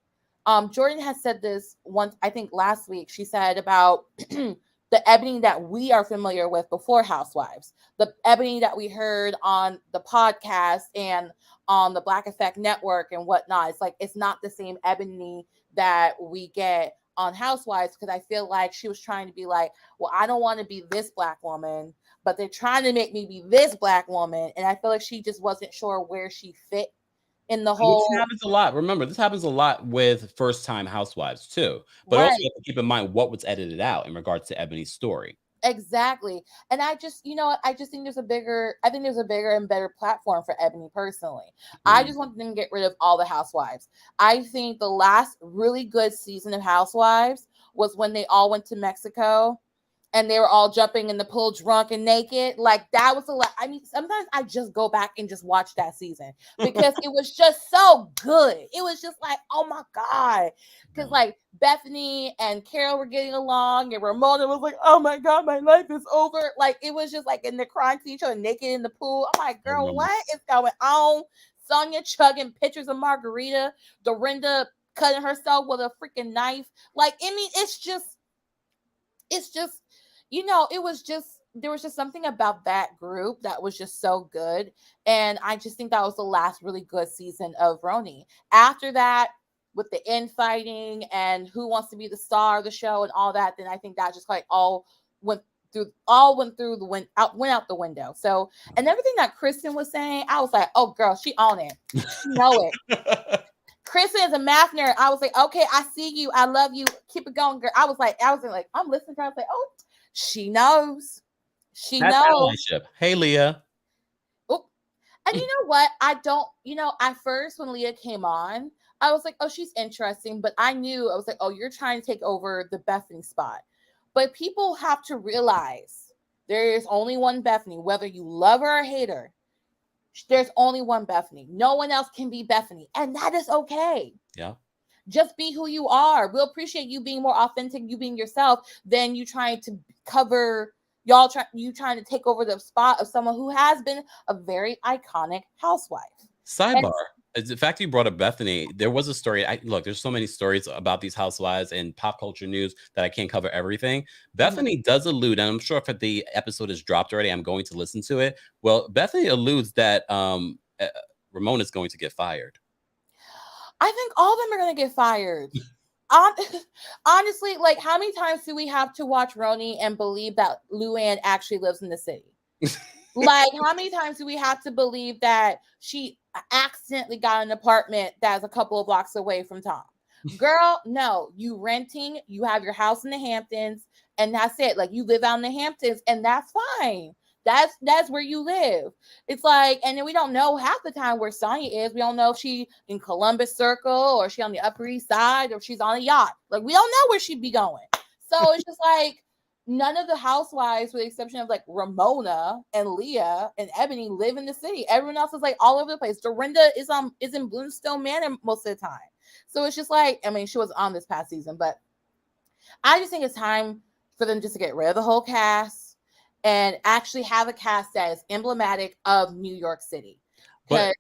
[SPEAKER 3] Jordan has said this once, I think last week, she said about the Eboni that we are familiar with before Housewives, the Eboni that we heard on the podcast and on the Black Effect Network and whatnot. It's like, it's not the same Eboni that we get on Housewives, because I feel like she was trying to be like, well, I don't want to be this Black woman, but they're trying to make me be this Black woman. And I feel like she just wasn't sure where she fit in the whole.
[SPEAKER 1] This happens a lot. Remember, this happens a lot with first-time housewives too. But also you have to keep in mind what was edited out in regards to Eboni's story.
[SPEAKER 3] Exactly. And I just, I just think there's a bigger and better platform for Eboni personally. I just want them to get rid of all the housewives. I think the last really good season of Housewives was when they all went to Mexico and they were all jumping in the pool drunk and naked. Like that was a lot. I mean, sometimes I just go back and just watch that season because it was just so good. It was just like, oh my God. Because like Bethany and Carol were getting along and Ramona was like, oh my God, my life is over. Like it was just like, and they're crying to each other naked in the pool. I'm like, girl, what is going on? Sonia chugging pictures of margarita, Dorinda cutting herself with a freaking knife. Like, I mean, it's just, you know, there was just something about that group that was just so good. And I just think that was the last really good season of RHONY. After that, with the infighting and who wants to be the star of the show and all that, then I think that just like went out the window. So, and everything that Kristen was saying, I was like, oh girl, she on it. She know it. Kristen is a math nerd. I was like, okay, I see you. I love you. Keep it going, girl. I was like, I'm listening to her. I was like, oh, she knows. That's knows.
[SPEAKER 1] Allyship. Hey, Leah.
[SPEAKER 3] Oh, and you know what? At first when Leah came on, I was like, oh, she's interesting. But I was like, oh, you're trying to take over the Bethany spot. But people have to realize there is only one Bethany, whether you love her or hate her. There's only one Bethany. No one else can be Bethany. And that is okay.
[SPEAKER 1] Yeah.
[SPEAKER 3] Just be who you are. We'll appreciate you being more authentic, you being yourself, than you trying to cover, you trying to take over the spot of someone who has been a very iconic housewife.
[SPEAKER 1] Sidebar. The fact you brought up Bethany, there was a story. Look, there's so many stories about these housewives and pop culture news that I can't cover everything. Bethany does allude, and I'm sure if the episode is dropped already, I'm going to listen to it. Well, Bethany alludes that Ramona's going to get fired.
[SPEAKER 3] I think all of them are going to get fired. Honestly, like how many times do we have to watch RHONY and believe that Luann actually lives in the city? Like how many times do we have to believe that she accidentally got an apartment that's a couple of blocks away from Tom? Girl, no, you renting, you have your house in the Hamptons, and that's it. Like you live out in the Hamptons, and that's fine. That's where you live. It's like, and then we don't know half the time where Sonya is. We don't know if she in Columbus Circle or she on the Upper East Side or she's on a yacht. Like we don't know where she'd be going. So it's just like none of the housewives, with the exception of like Ramona and Leah and Eboni, live in the city. Everyone else is like all over the place. Dorinda is in Bloomstone Manor most of the time. So it's just like, I mean, she was on this past season, but I just think it's time for them just to get rid of the whole cast and actually have a cast that is emblematic of New York City.
[SPEAKER 1] But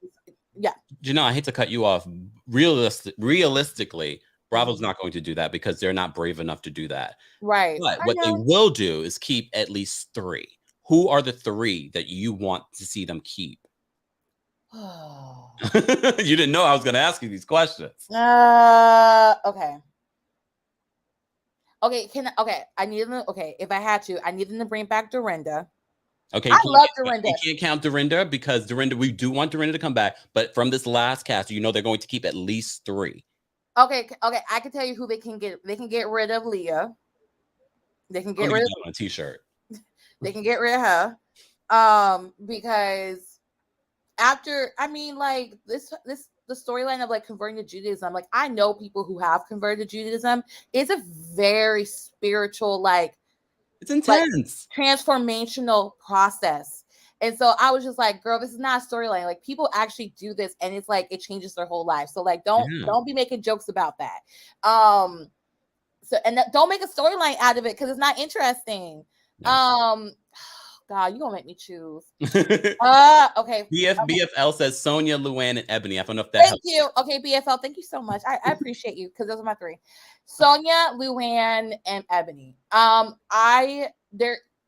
[SPEAKER 1] yeah, I hate to cut you off. Realistically, Bravo's not going to do that because they're not brave enough to do that.
[SPEAKER 3] Right.
[SPEAKER 1] But what they will do is keep at least 3. Who are the 3 that you want to see them keep? You didn't know I was going to ask you these questions.
[SPEAKER 3] Okay. I need them. Okay, if I had to, I need them to bring back Dorinda.
[SPEAKER 1] Okay,
[SPEAKER 3] I love Dorinda.
[SPEAKER 1] You can't count Dorinda because we do want Dorinda to come back. But from this last cast, they're going to keep at least 3.
[SPEAKER 3] Okay. I can tell you who they can get. They can get rid of Leah. They can get rid of
[SPEAKER 1] a t-shirt.
[SPEAKER 3] They can get rid of her. Because after, I mean, like the storyline of like converting to Judaism, like I know people who have converted to Judaism. It's a very spiritual, like
[SPEAKER 1] it's intense,
[SPEAKER 3] like, transformational process. And so I was just like, girl, this is not a storyline. Like people actually do this, and it's like it changes their whole life. So like, don't be making jokes about that. Don't make a storyline out of it because it's not interesting. No. God, you gonna make me choose. Okay.
[SPEAKER 1] BFL says Sonia, Luann, and Eboni. I don't know if that helps.
[SPEAKER 3] Thank you. Okay, BFL, thank you so much. I appreciate you because those are my 3. Sonia, Luann, and Eboni.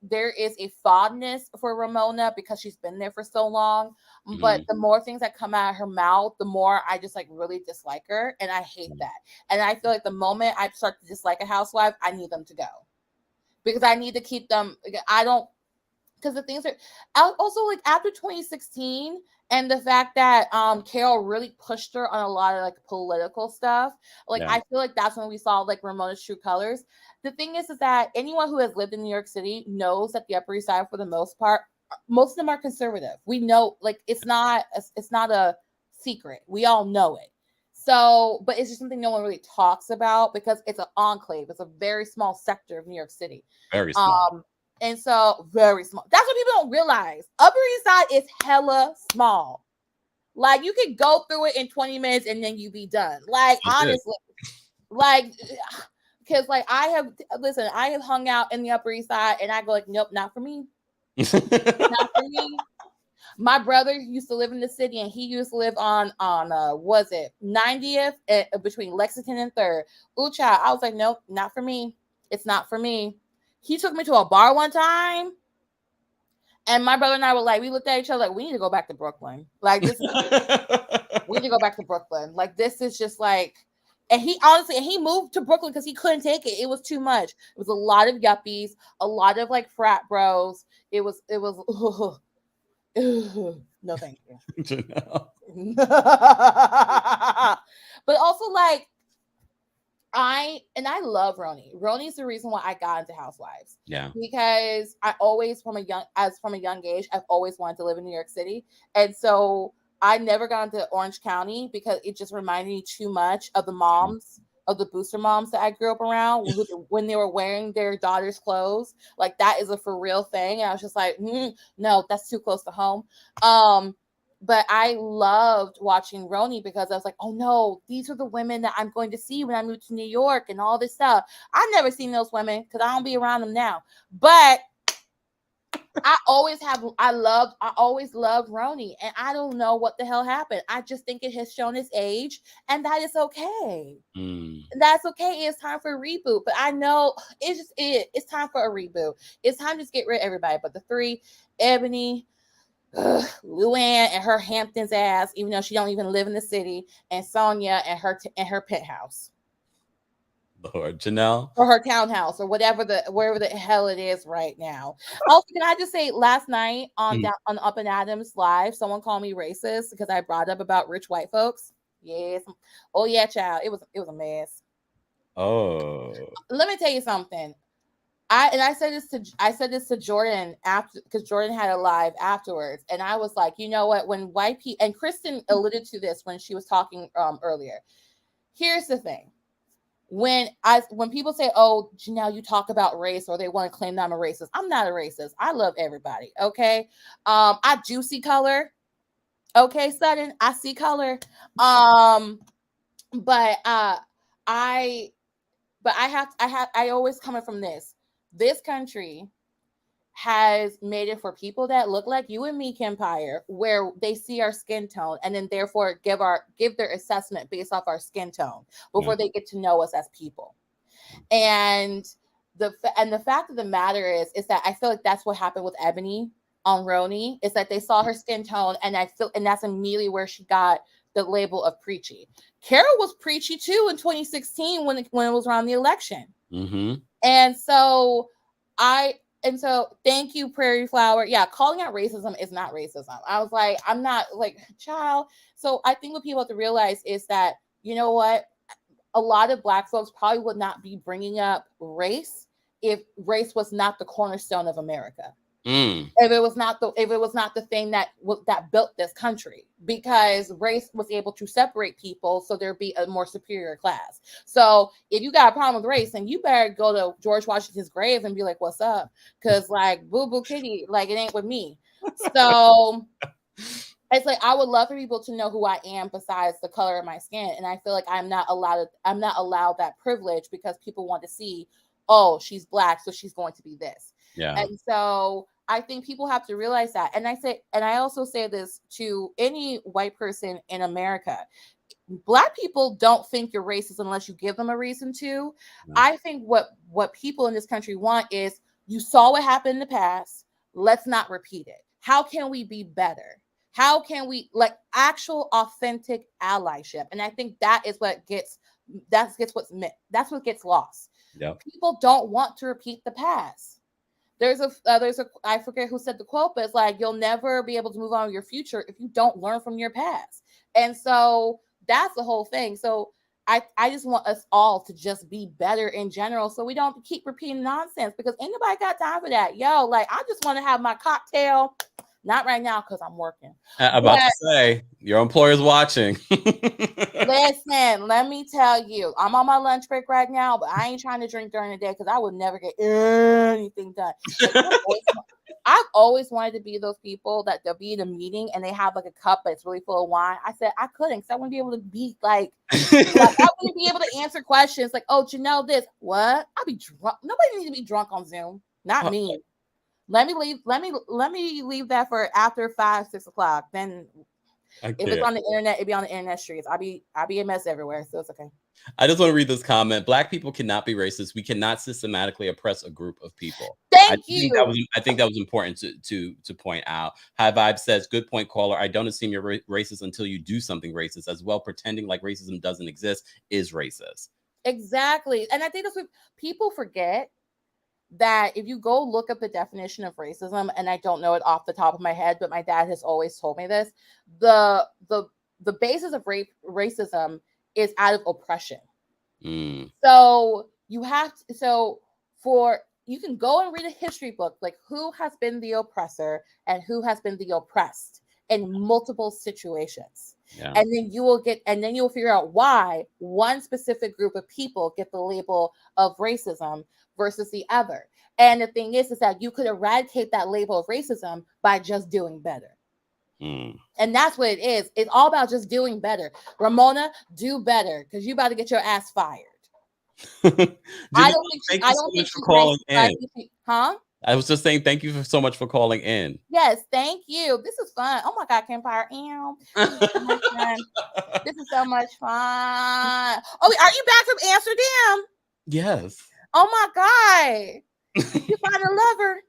[SPEAKER 3] There is a fondness for Ramona because she's been there for so long. But the more things that come out of her mouth, the more I just like really dislike her. And I hate that. And I feel like the moment I start to dislike a housewife, I need them to go. Because I need to keep them. Because the things are also like after 2016 and the fact that Carol really pushed her on a lot of like political stuff. Like I feel like that's when we saw like Ramona's true colors. The thing is that anyone who has lived in New York City knows that the Upper East Side, for the most part, most of them are conservative. We know, like it's not a secret. We all know it. So, but it's just something no one really talks about because it's an enclave. It's a very small sector of New York City.
[SPEAKER 1] Very small.
[SPEAKER 3] And so very small. That's what people don't realize. Upper East Side is hella small. Like you could go through it in 20 minutes and then you be done. Like honestly, like because like I have hung out in the Upper East Side and I go like, nope, not for me. Not for me. My brother used to live in the city and he used to live on was it 90th between Lexington and 3rd. Ooh, child. I was like, nope, not for me. It's not for me. He took me to a bar one time. And my brother and I were like, we looked at each other like, we need to go back to Brooklyn. Like, we need to go back to Brooklyn. Like, this is just like, and he moved to Brooklyn because he couldn't take it. It was too much. It was a lot of yuppies, a lot of like frat bros. It was, no, thank you. But also like, I love RHONY. RHONY is the reason why I got into Housewives.
[SPEAKER 1] Yeah. Because
[SPEAKER 3] I always from a young age, I've always wanted to live in New York City. And so I never got into Orange County because it just reminded me too much of the moms, of the booster moms that I grew up around when they were wearing their daughters' clothes. Like that is a for real thing. And I was just like, no, that's too close to home. But I loved watching RHONY because I was like, oh no, these are the women that I'm going to see when I move to New York and all this stuff. I've never seen those women because I don't be around them now. But I always loved RHONY. And I don't know what the hell happened. I just think it has shown its age, and that is okay. That's okay. It's time for a reboot. But I know it's time for a reboot. It's time to just get rid of everybody. But the three, Eboni, Luann and her Hamptons ass, even though she don't even live in the city, and Sonia and her penthouse,
[SPEAKER 1] Lord, Janelle,
[SPEAKER 3] or her townhouse, or wherever the hell it is right now. Also, can I just say, last night on Up and Adams Live, someone called me racist because I brought up about rich white folks. Yes, oh yeah, child, it was a mess.
[SPEAKER 1] Oh,
[SPEAKER 3] let me tell you something. I said this to Jordan after, because Jordan had a live afterwards, and I was like, you know what? When white people, and Kristen alluded to this when she was talking earlier. Here's the thing: when people say, "Oh, Janelle, you talk about race," or they want to claim that I'm a racist, I'm not a racist. I love everybody. Okay, I do see color. Okay, Sudden, I see color. But I always coming from this. This country has made it for people that look like you and me, Kempire, where they see our skin tone and then therefore give their assessment based off our skin tone before they get to know us as people. And the fact of the matter is that I feel like that's what happened with Eboni on RHONY, is that they saw her skin tone, and that's immediately where she got the label of preachy. Carol was preachy too in 2016 when it was around the election. And so thank you, Prairie Flower. Yeah, calling out racism is not racism. I was like, I'm not like, child. So I think what people have to realize is that, you know what? A lot of Black folks probably would not be bringing up race if race was not the cornerstone of America. If it was not the thing that built this country, because race was able to separate people so there'd be a more superior class. So if you got a problem with race, then you better go to George Washington's grave and be like, what's up? Because like, boo boo kitty, like, it ain't with me. So it's like, I would love for people to know who I am besides the color of my skin. And I feel like I'm not allowed that privilege because people want to see, oh, she's Black, so she's going to be this. Yeah. And so I think people have to realize that. And I also say this to any white person in America: Black people don't think you're racist unless you give them a reason to. I think what people in this country want is, you saw what happened in the past. Let's not repeat it. How can we be better? How can we, like, actual authentic allyship? And I think that's what gets lost. Yep. People don't want to repeat the past. There's a I forget who said the quote, but it's like, you'll never be able to move on with your future if you don't learn from your past. And so that's the whole thing. So I just want us all to just be better in general, so we don't keep repeating nonsense, because ain't nobody got time for that. Yo, like, I just want to have my cocktail, Not right now because I'm working.
[SPEAKER 1] I'm about to say, your employer's watching.
[SPEAKER 3] Listen, let me tell you, I'm on my lunch break right now, but I ain't trying to drink during the day because I would never get anything done. I've always wanted to be those people that they'll be in a meeting and they have like a cup that's really full of wine. I said I couldn't, because I wouldn't be able to be like I wouldn't be able to answer questions like, oh, Janelle, this what? I'll be drunk. Nobody needs to be drunk on Zoom. Not me. Let me leave that for after 5, 6 o'clock. Then if it's on the internet, it'd be on the internet streets. I'll be a mess everywhere, so it's okay.
[SPEAKER 1] I just want to read this comment. Black people cannot be racist. We cannot systematically oppress a group of people.
[SPEAKER 3] Thank you.
[SPEAKER 1] I think that was important to point out. High Vibe says, good point, caller. I don't assume you're racist until you do something racist as well. Pretending like racism doesn't exist is racist.
[SPEAKER 3] Exactly. And I think that's what people forget, that if you go look up the definition of racism, and I don't know it off the top of my head, but my dad has always told me this, the basis of racism is out of oppression. So you can go and read a history book, like who has been the oppressor and who has been the oppressed in multiple situations. Yeah. And then you'll figure out why one specific group of people get the label of racism versus the other. And the thing is that you could eradicate that label of racism by just doing better. And that's what it is. It's all about just doing better. Ramona, do better, because you about to get your ass fired.
[SPEAKER 1] I don't think she's calling in.
[SPEAKER 3] Huh?
[SPEAKER 1] I was just saying thank you so much for calling in.
[SPEAKER 3] Yes, thank you. This is fun. Oh my God, Kempire. This is so much fun. Oh, are you back from Amsterdam?
[SPEAKER 1] Yes.
[SPEAKER 3] Oh my God. Did you find a lover?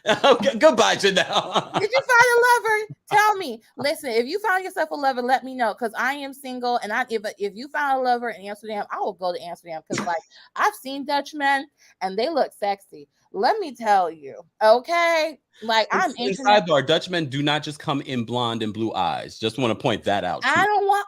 [SPEAKER 1] Okay, goodbye, Janelle.
[SPEAKER 3] Did you find a lover? Tell me. Listen, if you found yourself a lover, let me know, because I am single, and if you found a lover in Amsterdam, I will go to Amsterdam, because like I've seen Dutch men and they look sexy. Let me tell you, okay? Like I'm
[SPEAKER 1] sidebar. Dutch men do not just come in blonde and blue eyes. Just want to point that out.
[SPEAKER 3] I want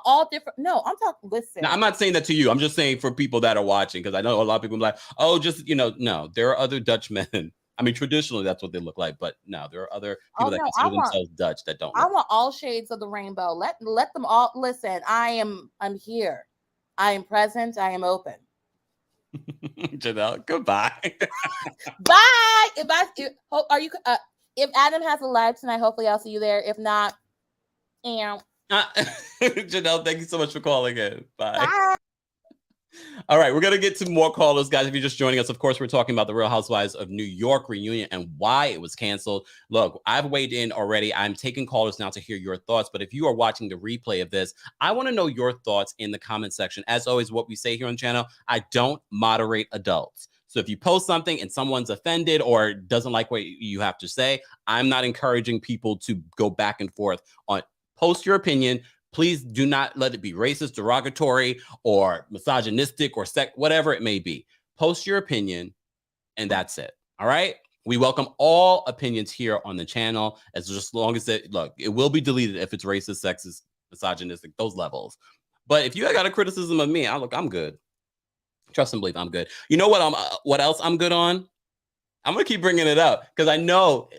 [SPEAKER 3] all different. No, I'm talking. Listen,
[SPEAKER 1] now, I'm not saying that to you. I'm just saying for people that are watching, because I know a lot of people are like, oh, just no. There are other Dutch men. I mean, traditionally that's what they look like, but no, there are other people that consider themselves Dutch that don't.
[SPEAKER 3] I want all shades of the rainbow. Let them all listen. I'm here. I am present. I am open.
[SPEAKER 1] Janelle, goodbye.
[SPEAKER 3] Bye. If Adam has a live tonight, hopefully I'll see you there. If not,
[SPEAKER 1] Janelle, thank you so much for calling in. Bye.
[SPEAKER 3] Bye.
[SPEAKER 1] All right, we're going to get to more callers, guys. If you're just joining us, of course, we're talking about the Real Housewives of New York reunion and why it was canceled. Look, I've weighed in already. I'm taking callers now to hear your thoughts. But if you are watching the replay of this, I want to know your thoughts in the comment section. As always, what we say here on the channel, I don't moderate adults. So if you post something and someone's offended or doesn't like what you have to say, I'm not encouraging people to go back and forth on post your opinion. Please do not let it be racist, derogatory, or misogynistic, or whatever it may be. Post your opinion, and that's it. All right? We welcome all opinions here on the channel, as long as it will be deleted if it's racist, sexist, misogynistic, those levels. But if you got a criticism of me, I'm good. Trust and believe I'm good. You know what else I'm good on? I'm going to keep bringing it up because I know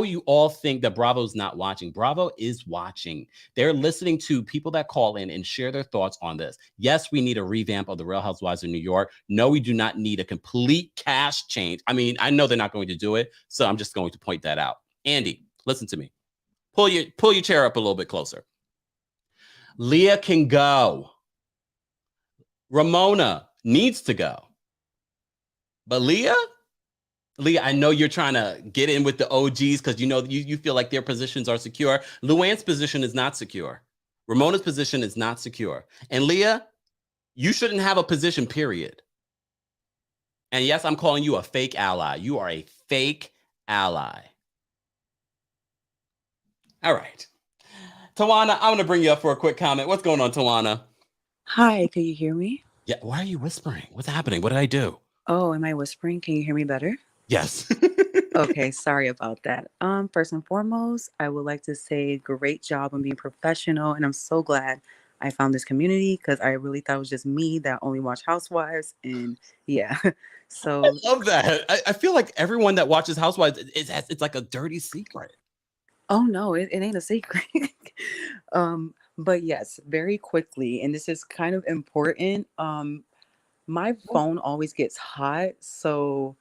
[SPEAKER 1] you all think that Bravo's not watching. Bravo is watching. They're listening to people that call in and share their thoughts on this. Yes, we need a revamp of the Real Housewives of New York. No, we do not need a complete cast change. I mean, I know they're not going to do it, so I'm just going to point that out. Andy, listen to me. Pull your chair up a little bit closer. Leah can go. Ramona needs to go. But Leah, I know you're trying to get in with the OGs because you feel like their positions are secure. Luann's position is not secure. Ramona's position is not secure. And Leah, you shouldn't have a position, period. And yes, I'm calling you a fake ally. You are a fake ally. All right. Tawana, I'm going to bring you up for a quick comment. What's going on, Tawana?
[SPEAKER 4] Hi, can you hear me?
[SPEAKER 1] Yeah. Why are you whispering? What's happening? What did I do?
[SPEAKER 4] Oh, am I whispering? Can you hear me better?
[SPEAKER 1] Yes.
[SPEAKER 4] Okay, sorry about that. First and foremost, I would like to say great job on being professional, and I'm so glad I found this community because I really thought it was just me that only watched Housewives, and yeah. So
[SPEAKER 1] I love that. I feel like everyone that watches Housewives, it's like a dirty secret.
[SPEAKER 4] oh no, it ain't a secret. But yes, very quickly, and this is kind of important. My phone always gets hot, so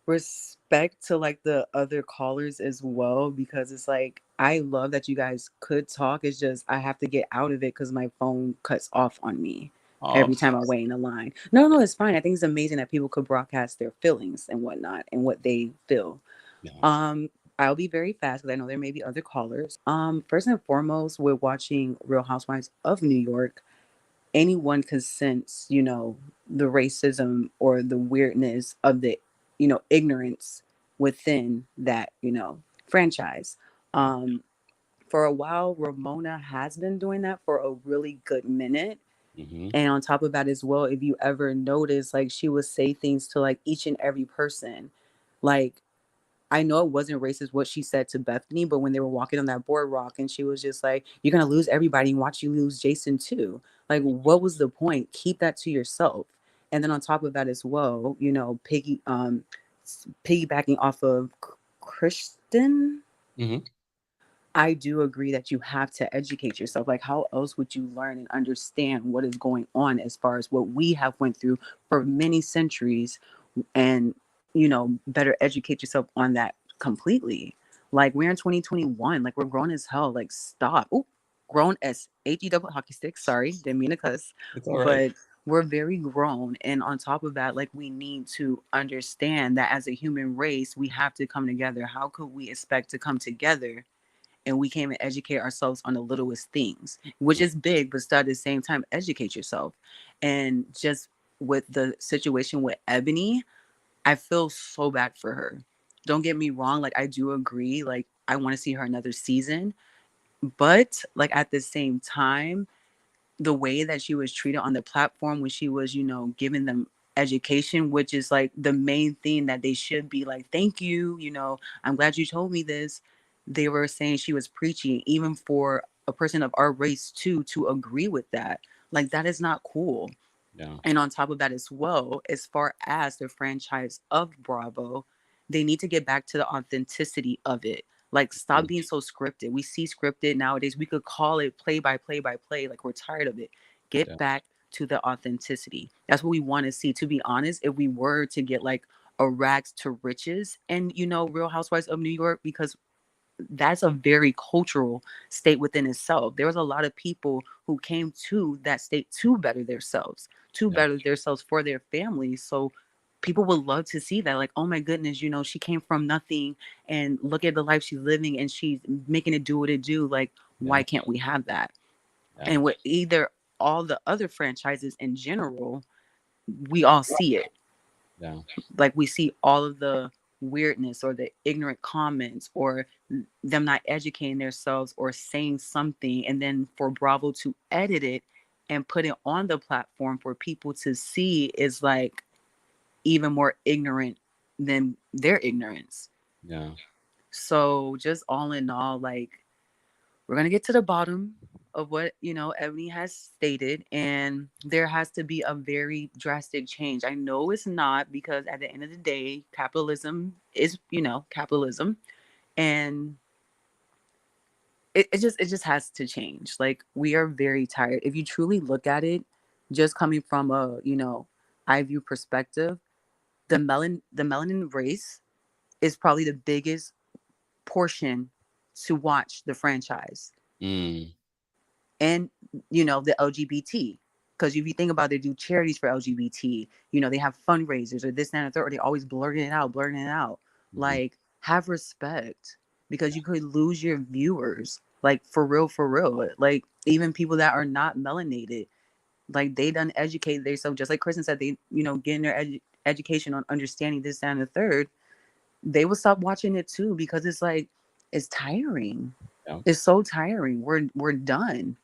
[SPEAKER 4] respect to like the other callers as well, because it's like I love that you guys could talk. It's just I have to get out of it because my phone cuts off on me
[SPEAKER 1] Oh,
[SPEAKER 4] every time I wait in the line. No, it's fine. I think it's amazing that people could broadcast their feelings and whatnot and what they feel.
[SPEAKER 1] yeah.
[SPEAKER 4] I'll be very fast because I know there may be other callers. First and foremost, we're watching Real Housewives of New York. Anyone can sense, the racism or the weirdness of the, ignorance within that, franchise. For a while, Ramona has been doing that for a really good minute.
[SPEAKER 1] Mm-hmm.
[SPEAKER 4] And on top of that as well, if you ever notice, like she would say things to like each and every person. Like, I know it wasn't racist what she said to Bethany, but when they were walking on that boardwalk and she was just like, you're going to lose everybody and watch you lose Jason too. Like, what was the point? Keep that to yourself. And then on top of that as well, piggybacking off of Kristen,
[SPEAKER 1] Mm-hmm.
[SPEAKER 4] I do agree that you have to educate yourself. Like, how else would you learn and understand what is going on as far as what we have went through for many centuries, and better educate yourself on that completely. Like, we're in 2021, like we're grown as hell. Like, stop. Oh, grown as HE double hockey stick. Sorry, didn't mean to cuss.
[SPEAKER 1] It's all right.
[SPEAKER 4] But we're very grown, and on top of that, like, we need to understand that as a human race we have to come together. How could we expect to come together and we can't even educate ourselves on the littlest things, which is big, but still at the same time, educate yourself. And just with the situation with Ebony, I feel so bad for her. Don't get me wrong. Like, I do agree. Like, I want to see her another season. But like at the same time, the way that she was treated on the platform when she was, giving them education, which is like the main thing that they should be like, thank you, I'm glad you told me this. They were saying she was preaching, even for a person of our race too, to agree with that. Like, that is not cool.
[SPEAKER 1] Yeah.
[SPEAKER 4] And on top of that as well, as far as the franchise of Bravo, they need to get back to the authenticity of it. Like, stop being so scripted. We see scripted nowadays. We could call it play by play by play. Like, we're tired of it. Get back to the authenticity. That's what we want to see. To be honest, if we were to get like a rags to riches and, Real Housewives of New York, because that's a very cultural state within itself. There was a lot of people who came to that state to better themselves, for their families. So people would love to see that. Like, oh my goodness, she came from nothing and look at the life she's living and she's making it do what it do. Like, why can't we have that? And with either all the other franchises in general, we all see it.
[SPEAKER 1] Yeah.
[SPEAKER 4] Like, we see all of the weirdness or the ignorant comments or them not educating themselves or saying something, and then for Bravo to edit it and put it on the platform for people to see is like even more ignorant than their ignorance.
[SPEAKER 1] Yeah.
[SPEAKER 4] So just all in all, like, we're going to get to the bottom of what, Ebony has stated, and there has to be a very drastic change. I know it's not, because at the end of the day, capitalism is, capitalism, and it just has to change. Like, we are very tired. If you truly look at it, just coming from a, eye view perspective, the melanin race is probably the biggest portion to watch the franchise. And the LGBT, because if you think about it, they do charities for LGBT, they have fundraisers or this, that, and the third, or they always blurting it out. Like, have respect, because you could lose your viewers. Like, for real. Like, even people that are not melanated, like, they done educate themselves, just like Kristen said, they getting their education on understanding this, that, and the third. They will stop watching it too, because it's like, it's tiring. It's so tiring. We're done.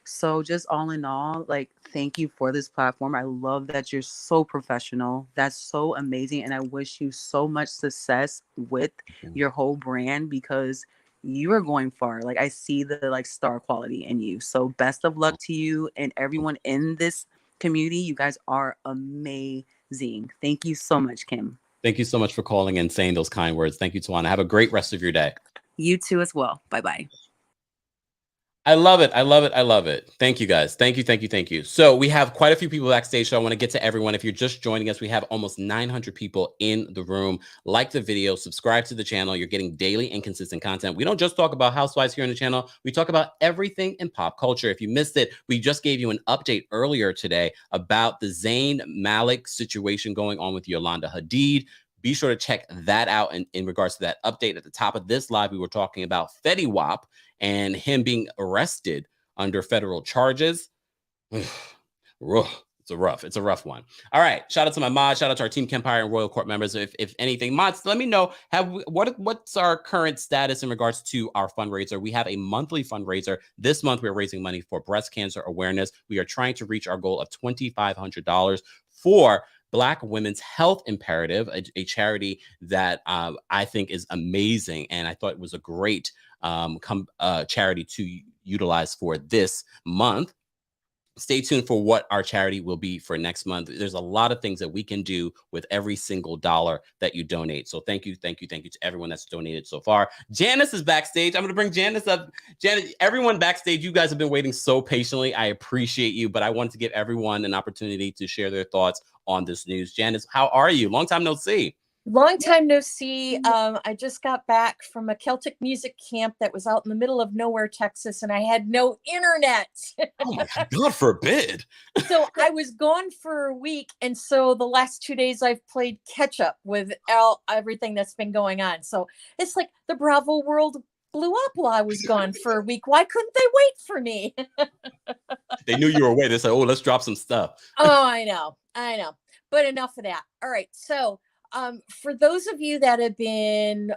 [SPEAKER 4] So just all in all, like, thank you for this platform. I love that you're so professional. That's so amazing. And I wish you so much success with your whole brand, because you are going far. Like, I see the like star quality in you. So best of luck to you and everyone in this community. You guys are amazing. Zing. Thank you so much, Kim.
[SPEAKER 1] Thank you so much for calling and saying those kind words. Thank you, Tawana. Have a great rest of your day.
[SPEAKER 4] You too as well. Bye-bye.
[SPEAKER 1] I love it. I love it. I love it. Thank you, guys. Thank you. Thank you. Thank you. So we have quite a few people backstage. So I want to get to everyone. If you're just joining us, we have almost 900 people in the room. Like the video, subscribe to the channel. You're getting daily and consistent content. We don't just talk about Housewives here on the channel. We talk about everything in pop culture. If you missed it, we just gave you an update earlier today about the Zayn Malik situation going on with Yolanda Hadid. Be sure to check that out. And in regards to that update at the top of this live, we were talking about Fetty Wap and him being arrested under federal charges. It's a rough one. All right. Shout out to my mods. Shout out to our Team Kempire and Royal Court members. If anything, mods, let me know. What's our current status in regards to our fundraiser? We have a monthly fundraiser. This month, we're raising money for breast cancer awareness. We are trying to reach our goal of $2,500 for Black Women's Health Imperative, a charity that I think is amazing. And I thought it was a great charity to utilize for this month. Stay tuned for what our charity will be for next month. There's a lot of things that we can do with every single dollar that you donate. So thank you to everyone that's donated so far. Janice is backstage. I'm going to bring Janice up. Janice, everyone backstage, you guys have been waiting so patiently. I appreciate you, but I wanted to give everyone an opportunity to share their thoughts on this news. Janice, how are you? Long time no see.
[SPEAKER 5] Long time no see. I just got back from a Celtic music camp that was out in the middle of nowhere, Texas, and I had no internet.
[SPEAKER 1] Oh my God forbid.
[SPEAKER 5] So I was gone for a week. And so the last 2 days I've played catch up with everything that's been going on. So it's like the Bravo world blew up while I was gone for a week. Why couldn't they wait for me?
[SPEAKER 1] They knew you were away. They said, oh, let's drop some stuff.
[SPEAKER 5] Oh, I know. But enough of that. All right. So for those of you that have been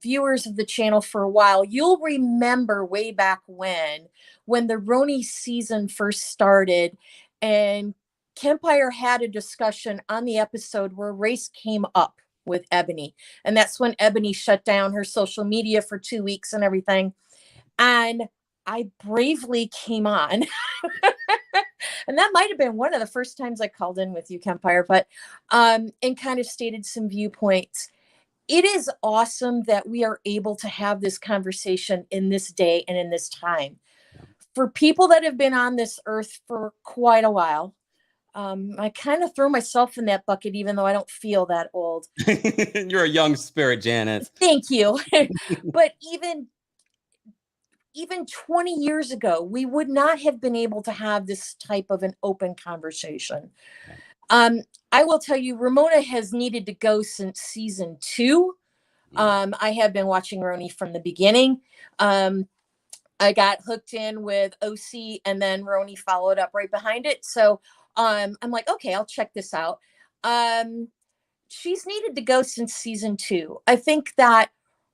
[SPEAKER 5] viewers of the channel for a while, you'll remember way back when the RHONY season first started, and Kempire had a discussion on the episode where race came up with Eboni. And that's when Eboni shut down her social media for 2 weeks and everything. And I bravely came on. And that might have been one of the first times I called in with you, Kempire, but and kind of stated some viewpoints. It is awesome that we are able to have this conversation in this day and in this time. For people that have been on this earth for quite a while, I kind of throw myself in that bucket, even though I don't feel that old.
[SPEAKER 1] You're a young spirit, Janice.
[SPEAKER 5] Thank you. But even 20 years ago, we would not have been able to have this type of an open conversation. I will tell you, Ramona has needed to go since season 2. I have been watching RHONY from the beginning. I got hooked in with OC, and then RHONY followed up right behind it. So I'm like, okay, I'll check this out. She's needed to go since season 2. I think that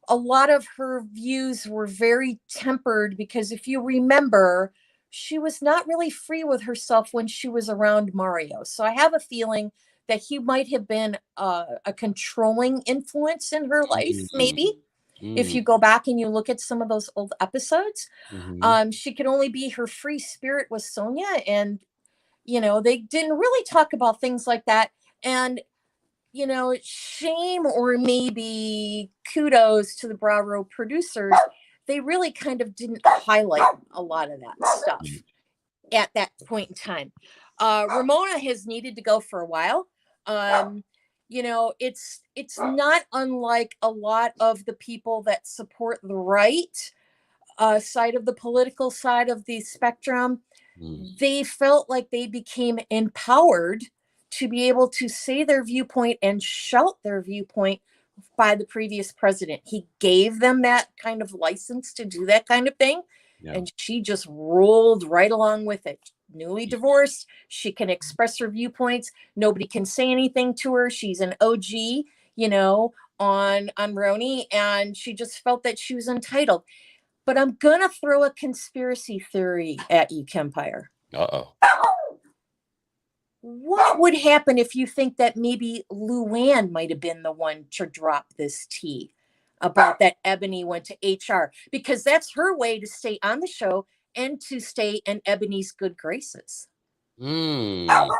[SPEAKER 5] a lot of her views were very tempered because if you remember, she was not really free with herself when she was around Mario. So I have a feeling that he might have been a controlling influence in her life, maybe. If you go back and you look at some of those old episodes, she could only be her free spirit with Sonia. And, they didn't really talk about things like that. And shame or maybe kudos to the Bravo producers. They really kind of didn't highlight a lot of that stuff at that point in time. Ramona has needed to go for a while. It's not unlike a lot of the people that support the right side of the political side of the spectrum. They felt like they became empowered to be able to say their viewpoint and shout their viewpoint by the previous president. He gave them that kind of license to do that kind of thing. Yeah. And she just rolled right along with it. Newly divorced, she can express her viewpoints. Nobody can say anything to her. She's an OG, on RHONY, and she just felt that she was entitled. But I'm going to throw a conspiracy theory at you, Kempire.
[SPEAKER 1] Uh-oh.
[SPEAKER 5] What would happen if you think that maybe Luann might have been the one to drop this tea about that Eboni went to HR? Because that's her way to stay on the show and to stay in Eboni's good graces. Now,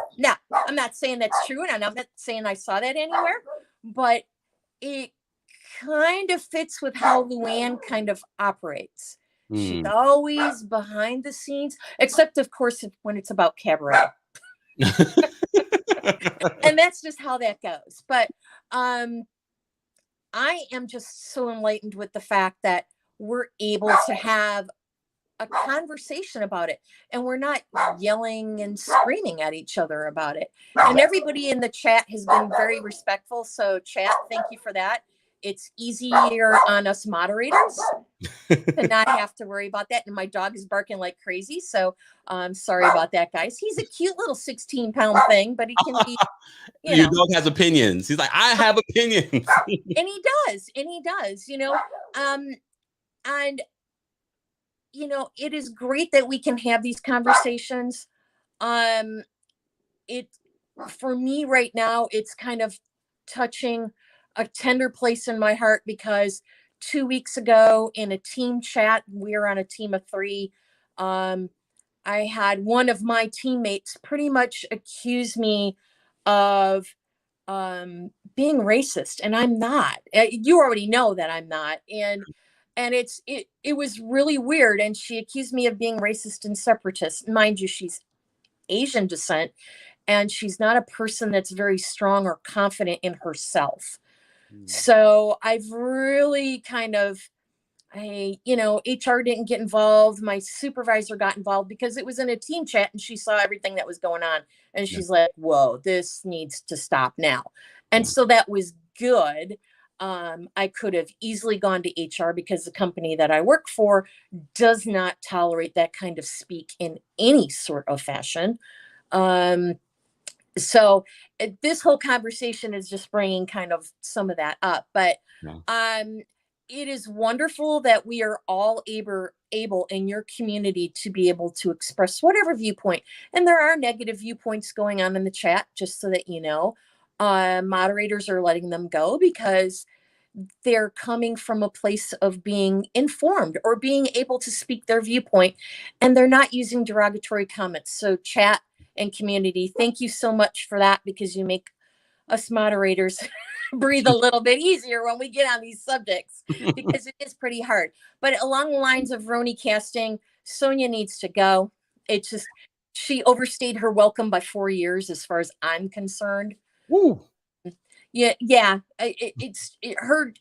[SPEAKER 5] I'm not saying that's true, and I'm not saying I saw that anywhere, but it kind of fits with how Luann kind of operates. She's always behind the scenes, except of course when it's about cabaret. And that's just how that goes. But I am just so enlightened with the fact that we're able to have a conversation about it, and we're not yelling and screaming at each other about it. And everybody in the chat has been very respectful. So chat, thank you for that. It's easier on us moderators to not have to worry about that. And my dog is barking like crazy. So I'm sorry about that, guys. He's a cute little 16-pound thing, but he can be,
[SPEAKER 1] Your dog has opinions. He's like, I have opinions.
[SPEAKER 5] And he does. And he does, and it is great that we can have these conversations. It, for me right now, it's kind of touching a tender place in my heart, because 2 weeks ago in a team chat, we were on a team of 3. I had one of my teammates pretty much accuse me of being racist, and I'm not. You already know that I'm not. And it was really weird. And she accused me of being racist and separatist. Mind you, she's Asian descent, and she's not a person that's very strong or confident in herself. So I've really kind of, HR didn't get involved. My supervisor got involved because it was in a team chat and she saw everything that was going on. And she's like, whoa, this needs to stop now. And so that was good. I could have easily gone to HR, because the company that I work for does not tolerate that kind of speak in any sort of fashion. So this whole conversation is just bringing kind of some of that up. But it is wonderful that we are all able in your community to be able to express whatever viewpoint. And there are negative viewpoints going on in the chat, just so that you know. Moderators are letting them go because they're coming from a place of being informed or being able to speak their viewpoint, and they're not using derogatory comments. So chat and community, thank you so much for that, because you make us moderators breathe a little bit easier when we get on these subjects, because it is pretty hard. But along the lines of RHONY casting, Sonia needs to go. It's just, she overstayed her welcome by 4 years as far as I'm concerned.
[SPEAKER 1] Woo.
[SPEAKER 5] Yeah. Her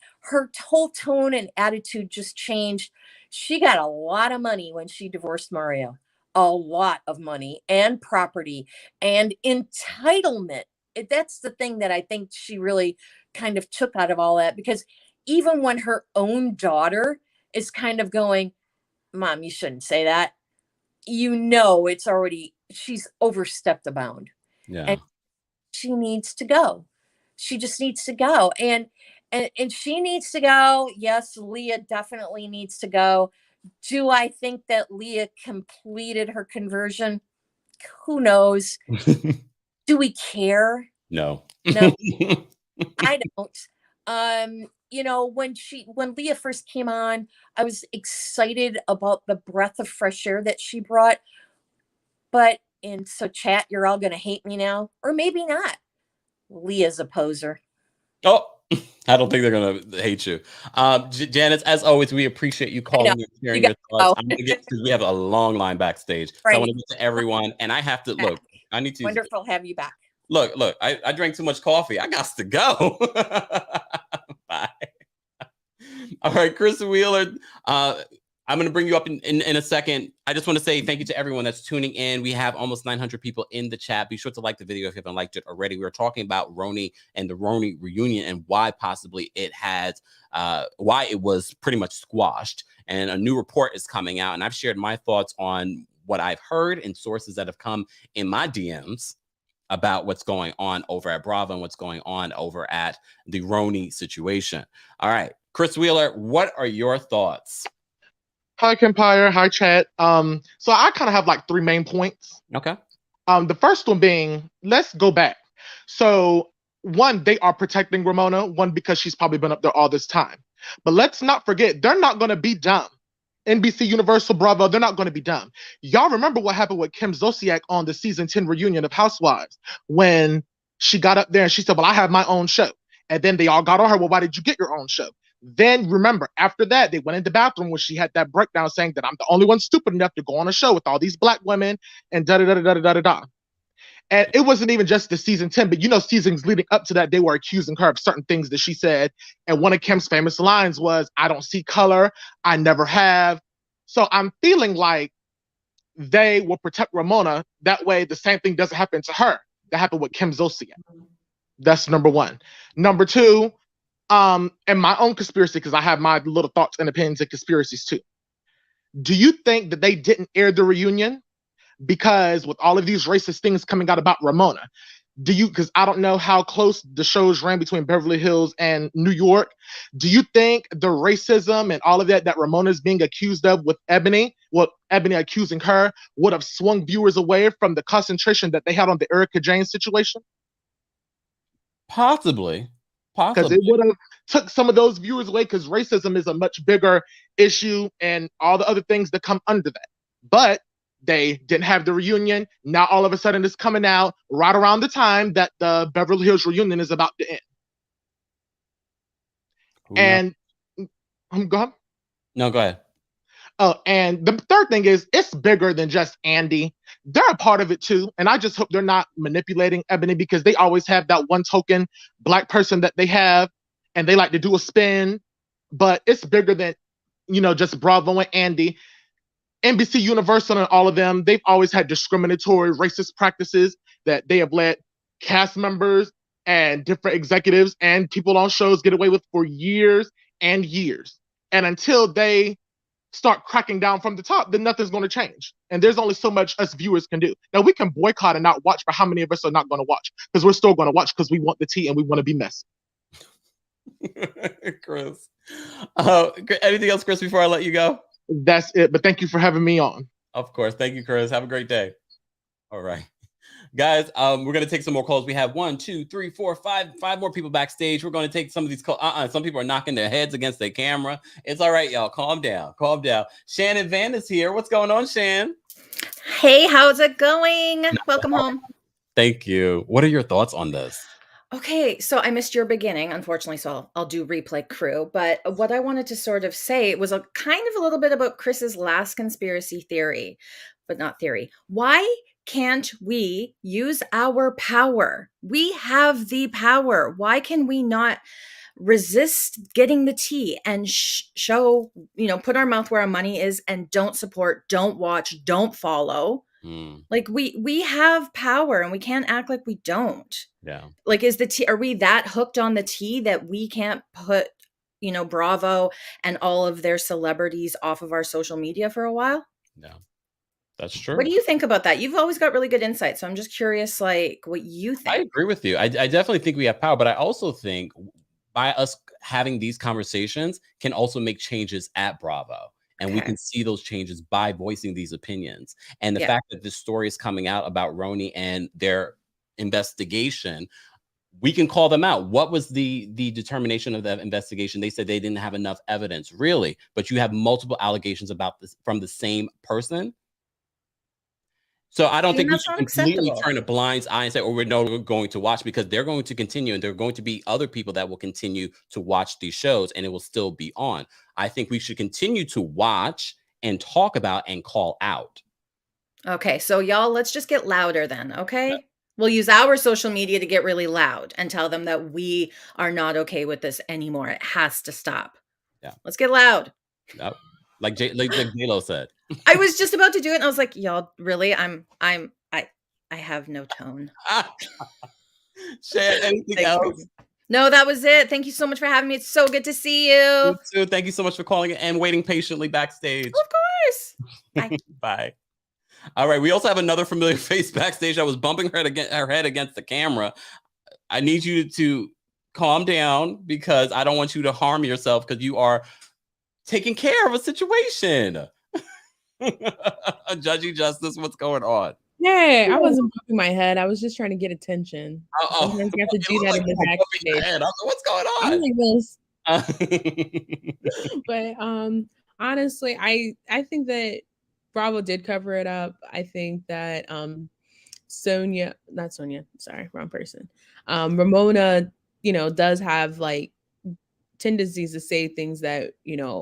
[SPEAKER 5] whole tone and attitude just changed. She got a lot of money when she divorced Mario, a lot of money and property and entitlement. That's the thing that I think she really kind of took out of all that, because even when her own daughter is kind of going, Mom, you shouldn't say that. It's already, she's overstepped the bound.
[SPEAKER 1] Yeah.
[SPEAKER 5] And she needs to go. She just needs to go. And she needs to go. Yes, Leah definitely needs to go. Do I think that Leah completed her conversion? Who knows? Do we care?
[SPEAKER 1] No.
[SPEAKER 5] I don't. When Leah first came on, I was excited about the breath of fresh air that she brought. And so chat, you're all going to hate me now, or maybe not. Leah's a poser.
[SPEAKER 1] Oh, I don't think they're going to hate you. Janice, as always, we appreciate you calling and sharing your thoughts. I'm going to get, because we have a long line backstage. Right. So I want to get to everyone, and I have to look. I need to.
[SPEAKER 5] Wonderful to have you back.
[SPEAKER 1] Look, I drank too much coffee. I got to go. Bye. All right, Chris Wheeler. I'm going to bring you up in a second. I just want to say thank you to everyone that's tuning in. We have almost 900 people in the chat. Be sure to like the video if you haven't liked it already. We were talking about RHONY and the RHONY reunion and why possibly it had, why it was pretty much squashed. And a new report is coming out. And I've shared my thoughts on what I've heard and sources that have come in my DMs about what's going on over at Bravo and what's going on over at the RHONY situation. All right, Chris Wheeler, what are your thoughts?
[SPEAKER 6] Hi, Kempire. Hi, chat. So I kind of have like 3 main points.
[SPEAKER 1] Okay.
[SPEAKER 6] The first one being, let's go back. So 1, they are protecting Ramona. 1, because she's probably been up there all this time. But let's not forget, they're not going to be dumb. NBC, Universal, Bravo, they're not going to be dumb. Y'all remember what happened with Kim Zolciak on the season 10 reunion of Housewives when she got up there and she said, well, I have my own show. And then they all got on her, well, why did you get your own show? Then remember, after that, they went in the bathroom when she had that breakdown saying that I'm the only one stupid enough to go on a show with all these black women and da-da-da-da-da-da-da. And it wasn't even just the season 10, but seasons leading up to that, they were accusing her of certain things that she said. And one of Kim's famous lines was, I don't see color. I never have. So I'm feeling like they will protect Ramona. That way, the same thing doesn't happen to her that happened with Kim Zolciak. That's number one. Number two, and my own conspiracy, because I have my little thoughts and opinions and conspiracies too. Do you think that they didn't air the reunion because with all of these racist things coming out about Ramona, because I don't know how close the shows ran between Beverly Hills and New York. Do you think the racism and all of that Ramona's being accused of with Eboni accusing her, would have swung viewers away from the concentration that they had on the Erica Jane situation?
[SPEAKER 1] Possibly.
[SPEAKER 6] Because it would have took some of those viewers away, because racism is a much bigger issue and all the other things that come under that. But they didn't have the reunion. Now all of a sudden it's coming out right around the time that the Beverly Hills reunion is about to end. And go ahead.
[SPEAKER 1] No, go ahead.
[SPEAKER 6] Oh, and the third thing is, it's bigger than just Andy. They're a part of it too. And I just hope they're not manipulating Eboni, because they always have that one token black person that they have, and they like to do a spin. But it's bigger than, just Bravo and Andy. NBC, Universal, and all of them, they've always had discriminatory, racist practices that they have let cast members and different executives and people on shows get away with for years and years. And until they start cracking down from the top, then nothing's going to change. And there's only so much us viewers can do. Now, we can boycott and not watch, but how many of us are not going to watch? Because we're still going to watch because we want the tea and we want to be messy.
[SPEAKER 1] Chris. Anything else, Chris, before I let you go?
[SPEAKER 6] That's it. But thank you for having me on.
[SPEAKER 1] Of course. Thank you, Chris. Have a great day. All right. Guys, we're going to take some more calls. We have 1, 2, 3, 4, 5 more people backstage. We're going to take some of these calls. Some people are knocking their heads against their camera. It's all right, y'all. Calm down. Calm down. Shannon Van is here. What's going on, Shan?
[SPEAKER 7] Hey, how's it going? Welcome home.
[SPEAKER 1] Thank you. What are your thoughts on this?
[SPEAKER 7] Okay, so I missed your beginning, unfortunately, so I'll do replay crew. But what I wanted to sort of say was a little bit about Chris's last conspiracy theory, but not theory. Why can't we use our power? We have the power. Why can we not resist getting the tea and show, put our mouth where our money is and don't support, don't watch, don't follow? Like we have power and we can't act like we don't.
[SPEAKER 1] Yeah.
[SPEAKER 7] Like, are we that hooked on the tea that we can't put, Bravo and all of their celebrities off of our social media for a while?
[SPEAKER 1] No, that's true.
[SPEAKER 7] What do you think about that? You've always got really good insight. So I'm just curious, like, what you think.
[SPEAKER 1] I agree with you. I definitely think we have power, but I also think by us having these conversations can also make changes at Bravo. And we can see those changes by voicing these opinions. And the fact that this story is coming out about RHONY and their investigation, we can call them out. What was the determination of that investigation? They said they didn't have enough evidence, really. But you have multiple allegations about this from the same person. So I don't think we should completely turn a blind eye and say, we're going to watch, because they're going to continue, and there are going to be other people that will continue to watch these shows, and it will still be on. I think we should continue to watch and talk about and call out.
[SPEAKER 7] Okay, so y'all, let's just get louder then, okay? Yeah. We'll use our social media to get really loud and tell them that we are not okay with this anymore. It has to stop.
[SPEAKER 1] Yeah.
[SPEAKER 7] Let's get loud.
[SPEAKER 1] Yep. Like J-Lo said.
[SPEAKER 7] I was just about to do it, and I was like, y'all, really? I have no tone.
[SPEAKER 1] Shan, anything else?
[SPEAKER 7] No, that was it. Thank you so much for having me. It's so good to see you.
[SPEAKER 1] You too. Thank you so much for calling and waiting patiently backstage.
[SPEAKER 7] Of course. Bye.
[SPEAKER 1] Bye. All right. We also have another familiar face backstage that was bumping her head against the camera. I need you to calm down, because I don't want you to harm yourself, because you are taking care of a situation. Judgy Justice, what's going on?
[SPEAKER 8] Hey, I wasn't bumping my head. I was just trying to get attention. Sometimes you have to do that in the backstage.
[SPEAKER 1] What's going on?
[SPEAKER 8] I'm like this. But Honestly, I think that Bravo did cover it up. I think that not Sonia, sorry, wrong person. Ramona, does have like tendencies to say things that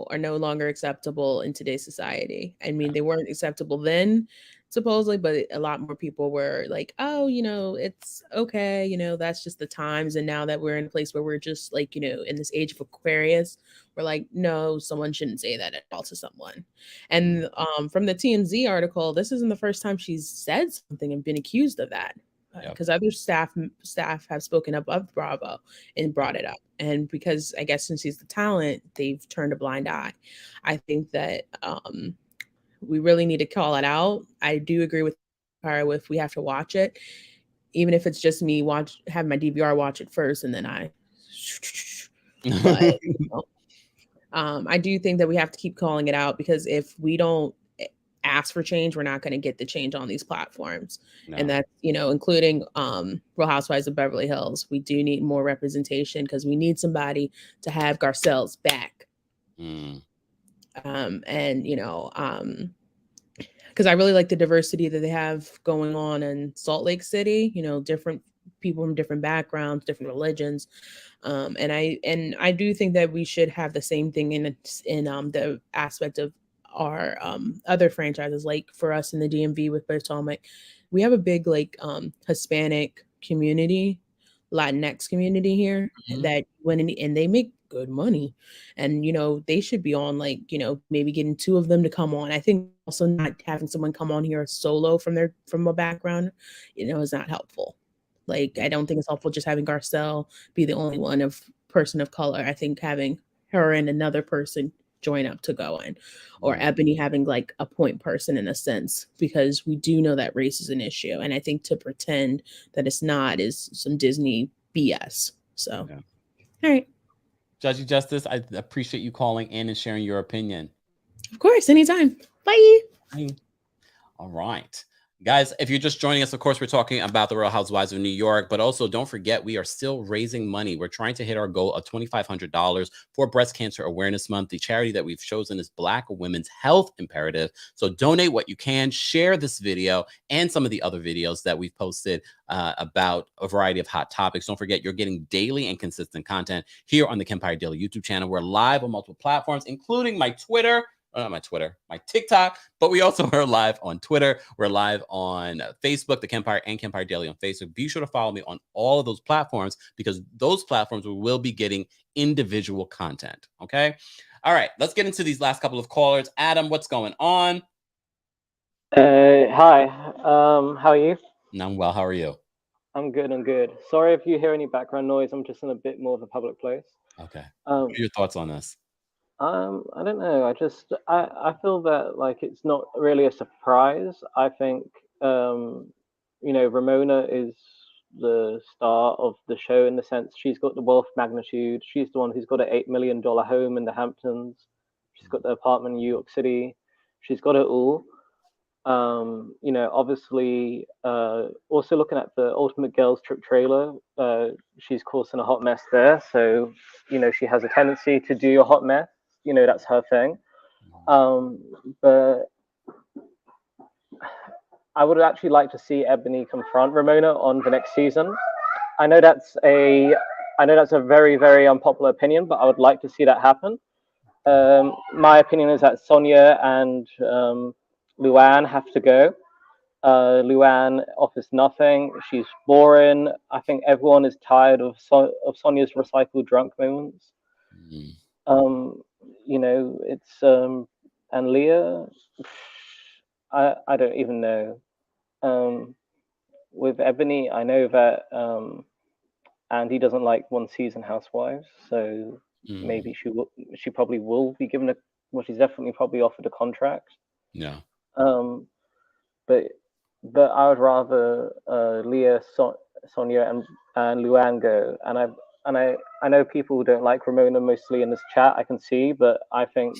[SPEAKER 8] are no longer acceptable in today's society. I mean, they weren't acceptable then, supposedly, but a lot more people were like, oh, it's okay, that's just the times. And now that we're in a place where we're just like, in this age of Aquarius, we're like, no, someone shouldn't say that at all to someone. And from the TMZ article, this isn't the first time she's said something and been accused of that, because other staff have spoken up of Bravo and brought it up. And because I guess since he's the talent, they've turned a blind eye. I think that we really need to call it out. I do agree with if we have to watch it, even if it's just me have my DVR watch it first and then I. But I do think that we have to keep calling it out, because if we don't ask for change, we're not going to get the change on these platforms. And that's including Real Housewives of Beverly Hills. We do need more representation, because we need somebody to have Garcelle's back. Because I really like the diversity that they have going on in Salt Lake City, different people from different backgrounds, different religions. And I do think that we should have the same thing in the aspect of our other franchises. Like for us in the DMV with Potomac, we have a big Hispanic community, Latinx community here that went in, and they make good money, and they should be on maybe getting two of them to come on. I think also not having someone come on here solo from a background is not helpful. I don't think it's helpful just having Garcelle be the only one of person of color. I think having her and another person join up to go in, or Eboni having a point person in a sense, because we do know that race is an issue. And I think to pretend that it's not is some Disney BS. So, all right.
[SPEAKER 1] Judge Justice, I appreciate you calling in and sharing your opinion.
[SPEAKER 8] Of course, anytime. Bye.
[SPEAKER 1] Bye. All right. Guys, if you're just joining us, of course, we're talking about the Real Housewives of New York, but also don't forget, we are still raising money. We're trying to hit our goal of $2,500 for Breast Cancer Awareness Month. The charity that we've chosen is Black Women's Health Imperative. So donate what you can, share this video and some of the other videos that we've posted about a variety of hot topics. Don't forget, you're getting daily and consistent content here on the Kempire Daily YouTube channel. We're live on multiple platforms, including my TikTok, but we also are live on Twitter. We're live on Facebook, The Kempire and Kempire Daily on Facebook. Be sure to follow me on all of those platforms, because those platforms we will be getting individual content. Okay. All right. Let's get into these last couple of callers. Adam, what's going on?
[SPEAKER 9] Hi. How are you?
[SPEAKER 1] I'm well. How are you?
[SPEAKER 9] I'm good. I'm good. Sorry if you hear any background noise. I'm just in a bit more of a public place.
[SPEAKER 1] Okay. What are your thoughts on this?
[SPEAKER 9] I don't know. I feel that it's not really a surprise. I think Ramona is the star of the show, in the sense she's got the wealth magnitude. She's the one who's got an $8 million home in the Hamptons. She's got the apartment in New York City. She's got it all. Obviously, also looking at the Ultimate Girls Trip trailer, she's causing a hot mess there. So, she has a tendency to do a hot mess. That's her thing. But I would actually like to see Eboni confront Ramona on the next season. I know that's a very, very unpopular opinion, but I would like to see that happen. My opinion is that Sonia and Luann have to go. Luann offers nothing. She's boring. I think everyone is tired of Sonia's recycled drunk moments. It's and Leah, I don't even know. With Eboni, I know that Andy doesn't like one season Housewives, so maybe she probably will be given she's definitely probably offered a contract.
[SPEAKER 1] Yeah.
[SPEAKER 9] But I would rather Leah, Sonia, and Luann go. And I know people don't like Ramona mostly in this chat, I can see, but I think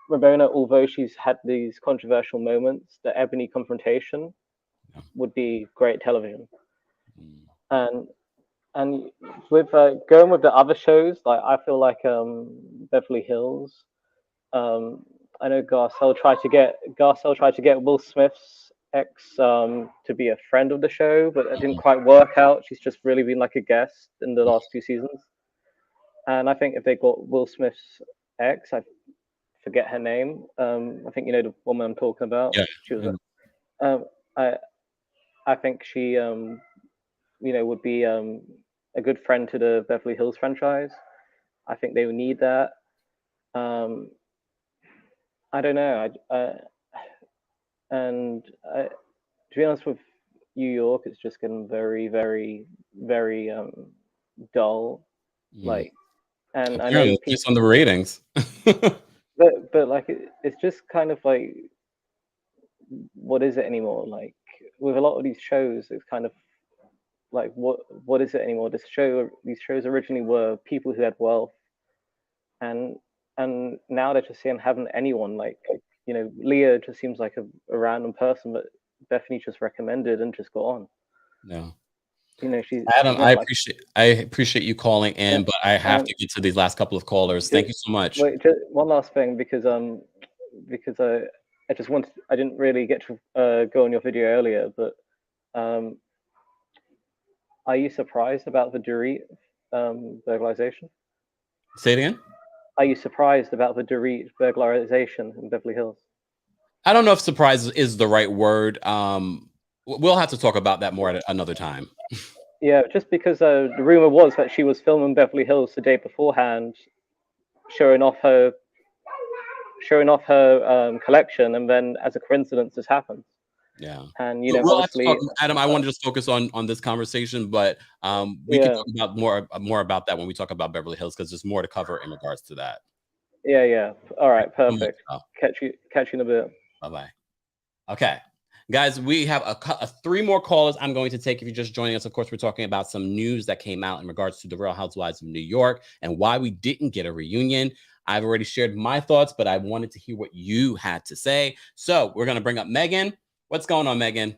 [SPEAKER 9] Ramona, although she's had these controversial moments, the Eboni confrontation would be great television. And with going with the other shows, I feel like Beverly Hills, I know Garcelle tried to get Will Smith's ex to be a friend of the show, but it didn't quite work out. She's just really been like a guest in the last 2 seasons. And I think if they got Will Smith's ex, I forget her name. I think you know the woman I'm talking about.
[SPEAKER 1] Yeah.
[SPEAKER 9] She was. I think she would be a good friend to the Beverly Hills franchise. I think they would need that. I don't know. To be honest with New York, it's just getting very, very, very dull. Like, and I know people,
[SPEAKER 1] just on the ratings.
[SPEAKER 9] but like it's just kind of like, what is it anymore? Like with a lot of these shows, it's kind of like what is it anymore? These shows originally were people who had wealth, and now they're just saying having anyone. Like Leah just seems like a random person that Bethany just recommended and just got on.
[SPEAKER 1] No.
[SPEAKER 9] She's
[SPEAKER 1] Adam, I appreciate you calling in, but I have to get to these last couple of callers. Thank you so much.
[SPEAKER 9] Wait, just one last thing, because I didn't really get to go on your video earlier, but are you surprised about the Dorit burglarization?
[SPEAKER 1] Say it again?
[SPEAKER 9] Are you surprised about the Dorit burglarization in Beverly Hills?
[SPEAKER 1] I don't know if surprise is the right word. We'll have to talk about that more at another time.
[SPEAKER 9] Yeah, just because the rumor was that she was filming Beverly Hills the day beforehand, showing off her collection, and then as a coincidence, this happened.
[SPEAKER 1] Yeah,
[SPEAKER 9] and
[SPEAKER 1] we'll have to talk, Adam. I want to just focus on this conversation, but we can talk about more about that when we talk about Beverly Hills, because there's more to cover in regards to that.
[SPEAKER 9] Yeah. All right, perfect. Catch you in a bit.
[SPEAKER 1] Bye. Okay. Guys, we have 3 more callers I'm going to take if you're just joining us. Of course, we're talking about some news that came out in regards to the Real Housewives of New York and why we didn't get a reunion. I've already shared my thoughts, but I wanted to hear what you had to say. So we're going to bring up Megan. What's going on, Megan?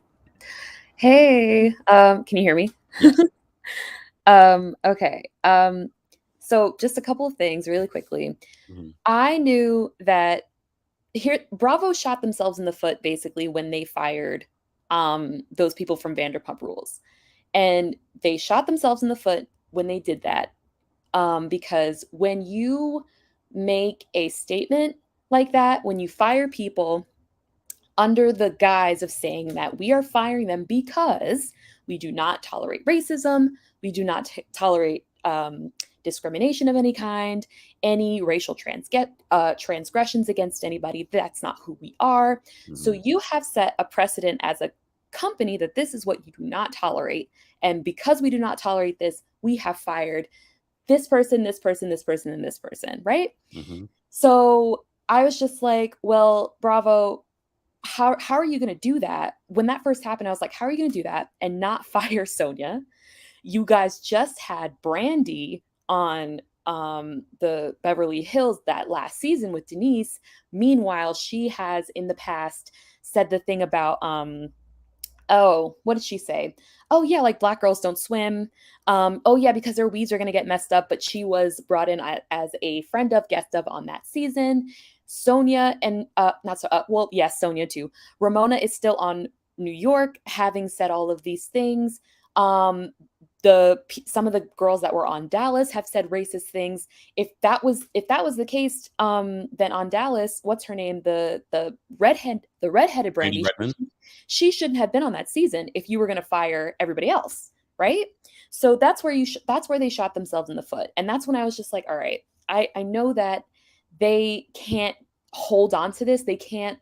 [SPEAKER 10] Hey, can you hear me?
[SPEAKER 1] Yes.
[SPEAKER 10] Okay. So just a couple of things really quickly.
[SPEAKER 1] Mm-hmm.
[SPEAKER 10] I knew that Bravo shot themselves in the foot basically when they fired those people from Vanderpump Rules. And they shot themselves in the foot when they did that. Because when you make a statement like that, when you fire people under the guise of saying that we are firing them because we do not tolerate racism, we do not tolerate discrimination of any kind, any racial transgressions against anybody. That's not who we are. Mm-hmm. So you have set a precedent as a company that this is what you do not tolerate. And because we do not tolerate this, we have fired this person, this person, this person, and this person, right?
[SPEAKER 1] Mm-hmm.
[SPEAKER 10] So I was just like, well, Bravo, how are you going to do that? When that first happened, I was like, how are you going to do that and not fire Sonia? You guys just had Brandy on the Beverly Hills that last season with Denise. Meanwhile, she has in the past said the thing about, what did she say? Oh yeah, like black girls don't swim. Oh yeah, because their weaves are going to get messed up. But she was brought in as a friend of, guest of on that season. Sonia and Sonia too. Ramona is still on New York, having said all of these things. Some of the girls that were on Dallas have said racist things. If that was the case, then on Dallas, what's her name? The redheaded Brandy. She shouldn't have been on that season if you were going to fire everybody else, right? So that's where they shot themselves in the foot, and that's when I was just like, all right, I know that they can't hold on to this. They can't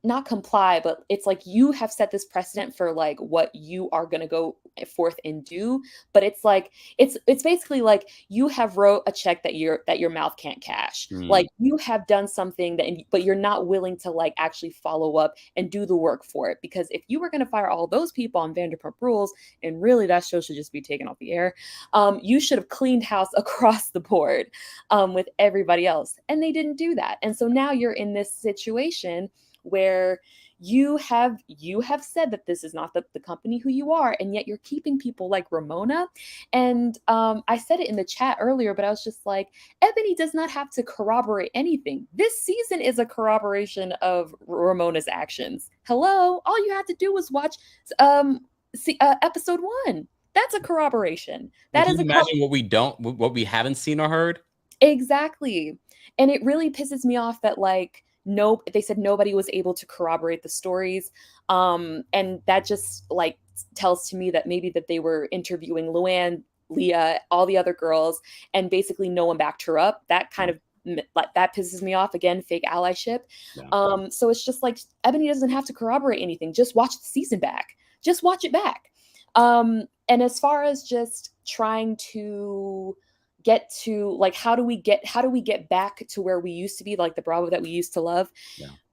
[SPEAKER 10] not comply, but it's like you have set this precedent for like what you are going to go forth and do. But it's like it's basically like you have wrote a check that your mouth can't cash. Like you have done something but you're not willing to like actually follow up and do the work for it. Because if you were going to fire all those people on Vanderpump Rules, and really that show should just be taken off the air, you should have cleaned house across the board with everybody else, and they didn't do that. And so now you're in this situation where you have said that this is not the company who you are, and yet you're keeping people like Ramona. And I said it in the chat earlier, but I was just like, Eboni does not have to corroborate anything. This season is a corroboration of Ramona's actions. Hello, all you had to do was watch episode 1. That's a corroboration. That
[SPEAKER 1] Can
[SPEAKER 10] is
[SPEAKER 1] you imagine what we haven't seen or heard?
[SPEAKER 10] Exactly. And it really pisses me off that like they said nobody was able to corroborate the stories. And that just like tells to me that maybe that they were interviewing Luann, Leah, all the other girls, and basically no one backed her up. That kind of like that pisses me off. Again, fake allyship. Yeah. So it's just like Eboni doesn't have to corroborate anything. Just watch the season back. Just watch it back. And as far as just trying to get to like how do we get back to where we used to be, like the Bravo that we used to love,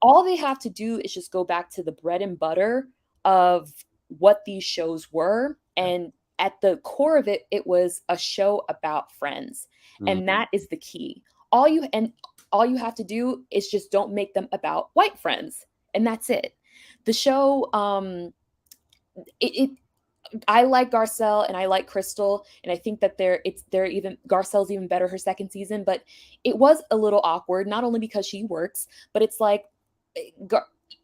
[SPEAKER 10] all they have to do is just go back to the bread and butter of what these shows were, and at the core of it was a show about friends. And that is the key. All you have to do is just don't make them about white friends, and that's it. The show I like Garcelle and I like Crystal, and I think that Garcelle's even better her second season, but it was a little awkward, not only because she works, but it's like,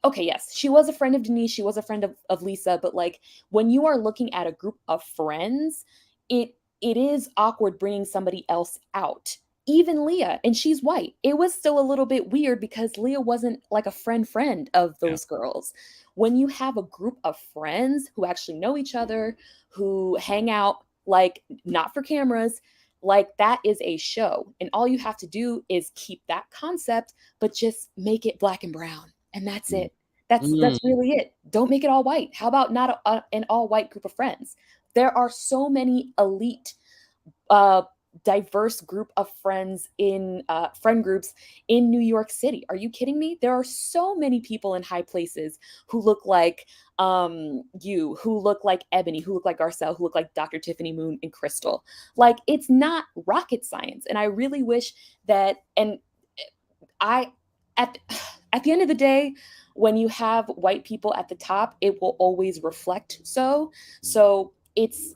[SPEAKER 10] okay, yes, she was a friend of Denise, she was a friend of Lisa, but like when you are looking at a group of friends, it is awkward bringing somebody else out. Even Leah, and she's white. It was still a little bit weird because Leah wasn't like a friend of those girls. When you have a group of friends who actually know each other, who hang out, like not for cameras, like that is a show. And all you have to do is keep that concept, but just make it black and brown. And that's it. That's really it. Don't make it all white. How about not an all white group of friends? There are so many elite, diverse group of friends in friend groups in New York City. Are you kidding me? There are so many people in high places who look like you, who look like Eboni, who look like Garcelle, who look like Dr. Tiffany Moon and Crystal. Like, it's not rocket science. And I really wish that, and at the end of the day, when you have white people at the top, it will always reflect so. So it's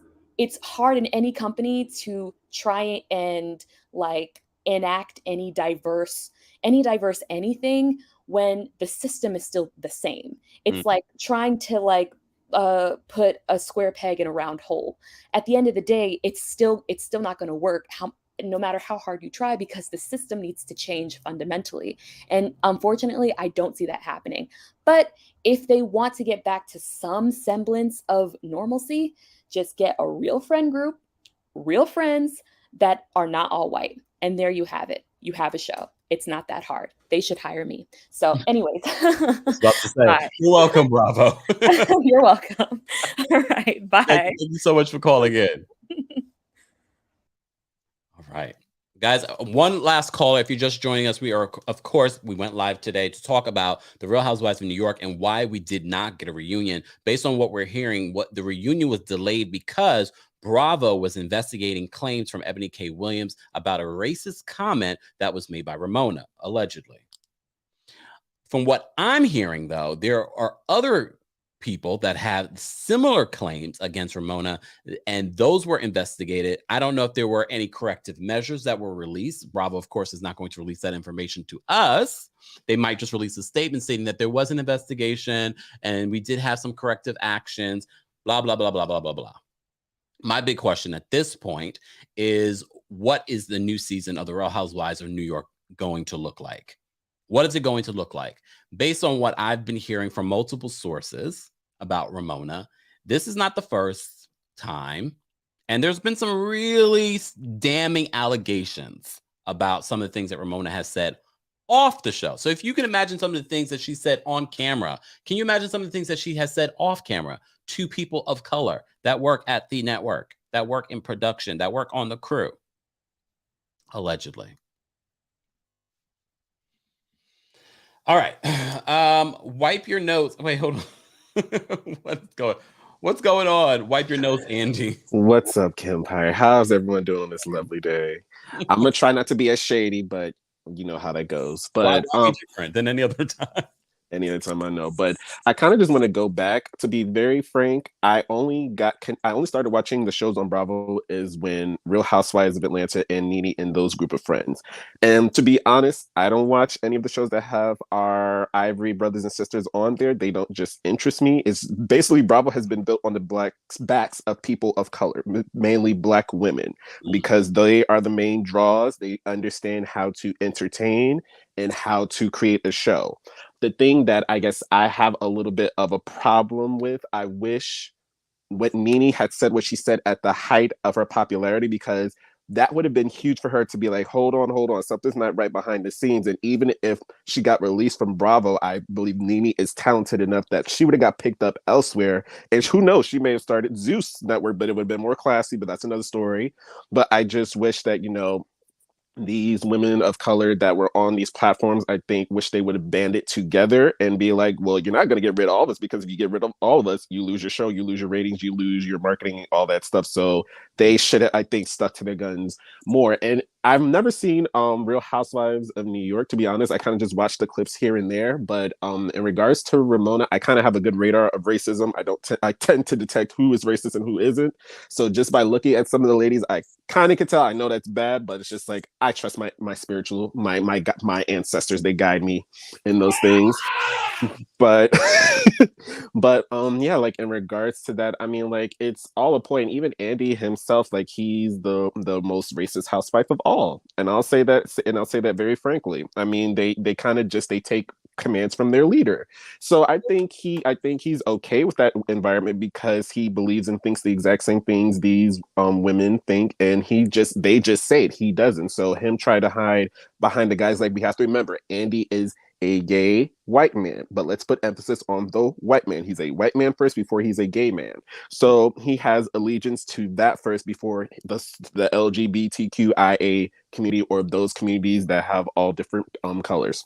[SPEAKER 10] hard in any company to try and like enact any diverse anything when the system is still the same. It's like trying to like put a square peg in a round hole. At the end of the day, it's still not going to work no matter how hard you try, because the system needs to change fundamentally. And unfortunately, I don't see that happening. But if they want to get back to some semblance of normalcy, just get a real friend group, real friends that are not all white. And there you have it. You have a show. It's not that hard. They should hire me. So anyways.
[SPEAKER 1] You're welcome, Bravo.
[SPEAKER 10] You're welcome. All right. Bye.
[SPEAKER 1] Thank you so much for calling in. All right. Guys, one last call. If you're just joining us, we went live today to talk about the Real Housewives of New York and why we did not get a reunion. Based on what we're hearing, the reunion was delayed because Bravo was investigating claims from Eboni K. Williams about a racist comment that was made by Ramona, allegedly. From what I'm hearing, though, there are other people that have similar claims against Ramona, and those were investigated. I don't know if there were any corrective measures that were released. Bravo, of course, is not going to release that information to us. They might just release a statement stating that there was an investigation and we did have some corrective actions, blah, blah, blah, blah, blah, blah, blah. My big question at this point is, what is the new season of the Real Housewives of New York going to look like? What is it going to look like? Based on what I've been hearing from multiple sources about Ramona, this is not the first time. And there's been some really damning allegations about some of the things that Ramona has said off the show. So if you can imagine some of the things that she said on camera, can you imagine some of the things that she has said off camera to people of color that work at the network, that work in production, that work on the crew? Allegedly. All right. Wipe your nose. Wait, hold on. What's going on? Wipe your nose, Angie.
[SPEAKER 11] What's up, Kempire? How's everyone doing on this lovely day? I'm gonna try not to be as shady, but you know how that goes. But
[SPEAKER 1] different than any other time.
[SPEAKER 11] any other time I know. But I kind of just want to go back. To be very frank, I only started watching the shows on Bravo is when Real Housewives of Atlanta and NeNe and those group of friends. And to be honest, I don't watch any of the shows that have our Ivory brothers and sisters on there. They don't just interest me. It's basically Bravo has been built on the backs of people of color, mainly Black women, because they are the main draws. They understand how to entertain and how to create a show. The thing that I guess I have a little bit of a problem with, I wish what NeNe had said what she said at the height of her popularity, because that would have been huge for her to be like, hold on, something's not right behind the scenes. And even if she got released from Bravo, I believe NeNe is talented enough that she would have got picked up elsewhere. And who knows, she may have started Zeus Network, but it would have been more classy, but that's another story. But I just wish that, these women of color that were on these platforms, I think, wish they would have banded together and be like, well, you're not going to get rid of all of us, because if you get rid of all of us, you lose your show, you lose your ratings, you lose your marketing, all that stuff. So they should have, I think, stuck to their guns more. And I've never seen Real Housewives of New York, to be honest. I kind of just watched the clips here and there. But in regards to Ramona, I kind of have a good radar of racism. I tend to detect who is racist and who isn't. So just by looking at some of the ladies, I kind of can tell. I know that's bad, but it's just like I trust my spiritual, my ancestors. They guide me in those things. But yeah, like in regards to that, I mean, like it's all a point. Even Andy himself, like he's the most racist housewife of all, and I'll say that very frankly. I mean, they kind of just they take commands from their leader. So I think he's okay with that environment because he believes and thinks the exact same things these women think, and they just say it. He doesn't. So him try to hide behind the guys, like, we have to remember, Andy is a gay white man, but let's put emphasis on the white man. He's a white man first before he's a gay man. So he has allegiance to that first before the LGBTQIA community, or those communities that have all different colors.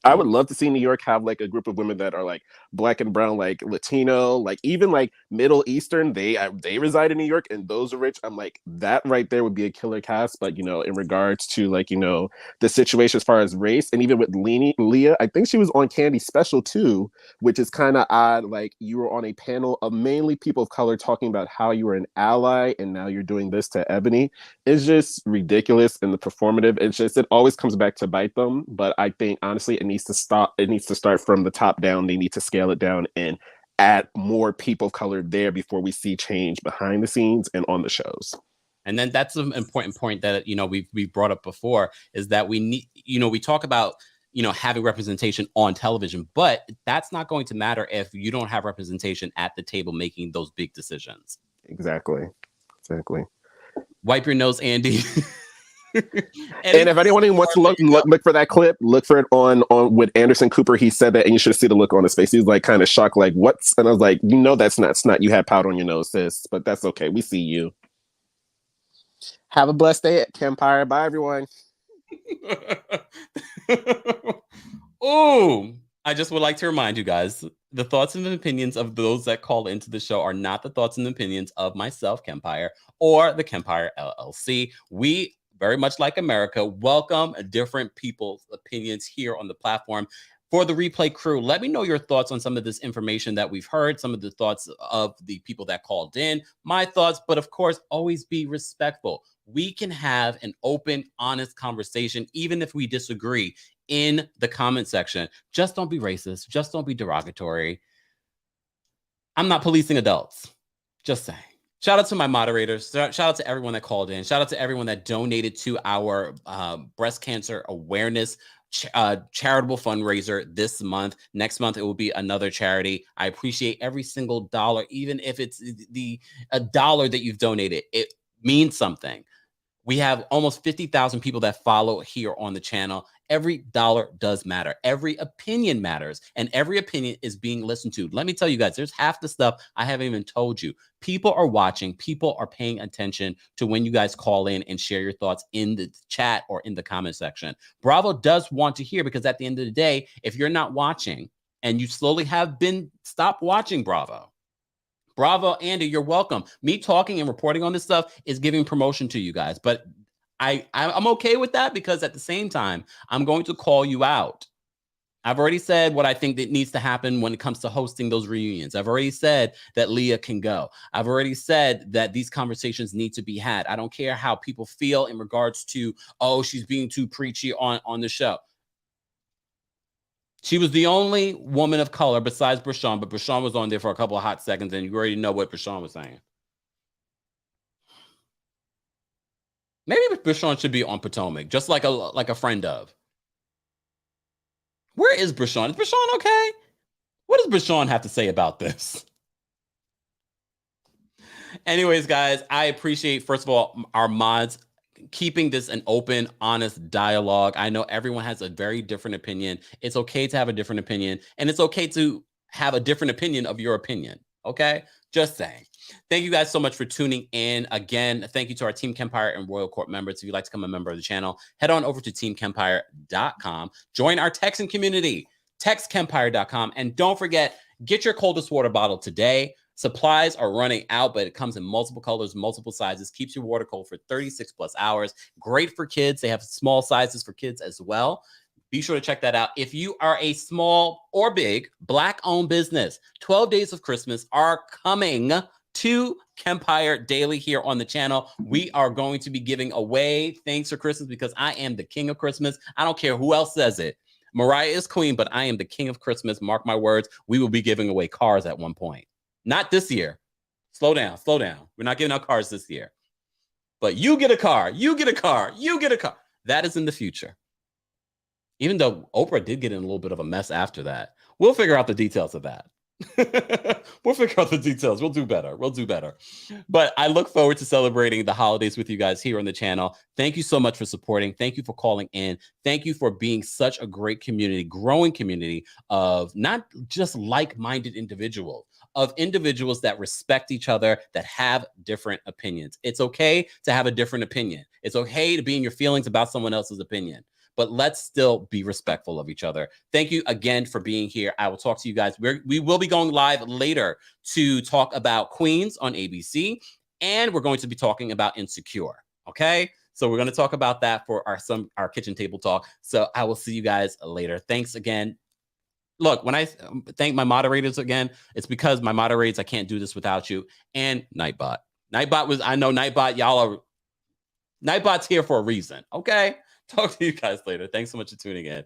[SPEAKER 11] I would love to see New York have like a group of women that are like Black and brown, like Latino, like even like Middle Eastern. They reside in New York and those are rich. I'm like, that right there would be a killer cast. But in regards to like the situation as far as race, and even with Leah, I think she was on Candy Special too, which is kind of odd. Like, you were on a panel of mainly people of color talking about how you were an ally, and now you're doing this to Eboni. It's just ridiculous, and the performative. It always comes back to bite them. But I think honestly, it needs to stop. It needs to start from the top down. They need to scale it down and add more people of color there before we see change behind the scenes and on the shows.
[SPEAKER 1] And then that's an important point that we've brought up before, is that we need, we talk about having representation on television, but that's not going to matter if you don't have representation at the table making those big decisions.
[SPEAKER 11] Exactly.
[SPEAKER 1] Wipe your nose, Andy.
[SPEAKER 11] And if anyone wants to look for that clip, look for it on with Anderson Cooper. He said that, and you should see the look on his face. He was like kind of shocked, like, what's? And I was like, that's not snot. You had powder on your nose, sis. But that's okay. We see you. Have a blessed day at Kempire. Bye, everyone.
[SPEAKER 1] Oh, I just would like to remind you guys, the thoughts and opinions of those that call into the show are not the thoughts and opinions of myself, Kempire, or the Kempire LLC. We, very much like America, welcome different people's opinions here on the platform. For the replay crew, let me know your thoughts on some of this information that we've heard, some of the thoughts of the people that called in, my thoughts, but of course, always be respectful. We can have an open, honest conversation, even if we disagree, in the comment section. Just don't be racist. Just don't be derogatory. I'm not policing adults. Just saying. Shout out to my moderators. Shout out to everyone that called in. Shout out to everyone that donated to our breast cancer awareness charitable fundraiser this month. Next month, it will be another charity. I appreciate every single dollar, even if it's a dollar that you've donated. It means something. We have almost 50,000 people that follow here on the channel. Every dollar does matter. Every opinion matters, and every opinion is being listened to. Let me tell you guys, there's half the stuff I haven't even told you. People are watching. People are paying attention to when you guys call in and share your thoughts in the chat or in the comment section. Bravo does want to hear, because at the end of the day, if you're not watching and you slowly have been stopped watching Bravo, Andy, you're welcome. Me talking and reporting on this stuff is giving promotion to you guys. But I'm okay with that, because at the same time, I'm going to call you out I've already said what I think that needs to happen when it comes to hosting those reunions. I've already said that Leah can go. I've already said that these conversations need to be had. I don't care how people feel in regards to, oh, she's being too preachy on the show. She was the only woman of color besides Brashawn, but Brashawn was on there for a couple of hot seconds, and you already know what Brashawn was saying. Maybe Brashawn should be on Potomac, just like a friend of. Where is Brashawn? Is Brashawn okay? What does Brashawn have to say about this? Anyways, guys, I appreciate, first of all, our mods keeping this an open, honest dialogue. I know everyone has a very different opinion. It's okay to have a different opinion, and it's okay to have a different opinion of your opinion, okay? Just saying. Thank you guys so much for tuning in. Again, thank you to our Team Kempire and Royal Court members. If you'd like to become a member of the channel, head on over to TeamKempire.com. Join our texting community, textkempire.com. And don't forget, get your coldest water bottle today. Supplies are running out, but it comes in multiple colors, multiple sizes, keeps your water cold for 36 plus hours. Great for kids. They have small sizes for kids as well. Be sure to check that out. If you are a small or big Black-owned business, 12 Days of Christmas are coming to Kempire Daily here on the channel. We are going to be giving away things for Christmas because I am the king of Christmas. I don't care who else says it. Mariah is queen, but I am the king of Christmas. Mark my words. We will be giving away cars at one point. Not this year. Slow down, slow down. We're not giving out cars this year. But you get a car, you get a car, you get a car. That is in the future. Even though Oprah did get in a little bit of a mess after that. We'll figure out the details of that. We'll figure out the details. We'll do better. We'll do better. But I look forward to celebrating the holidays with you guys here on the channel. Thank you so much for supporting. Thank you for calling in. Thank you for being such a great community, growing community of not just like-minded individuals, of individuals that respect each other, that have different opinions. It's okay to have a different opinion. It's okay to be in your feelings about someone else's opinion. But let's still be respectful of each other. Thank you again for being here. I will talk to you guys. We will be going live later to talk about Queens on ABC, and we're going to be talking about Insecure, okay? So we're going to talk about that for our kitchen table talk. So I will see you guys later. Thanks again. Look, when I thank my moderators again, it's because my moderators, I can't do this without you, and Nightbot. I know Nightbot, Nightbot's here for a reason, okay? Talk to you guys later. Thanks so much for tuning in.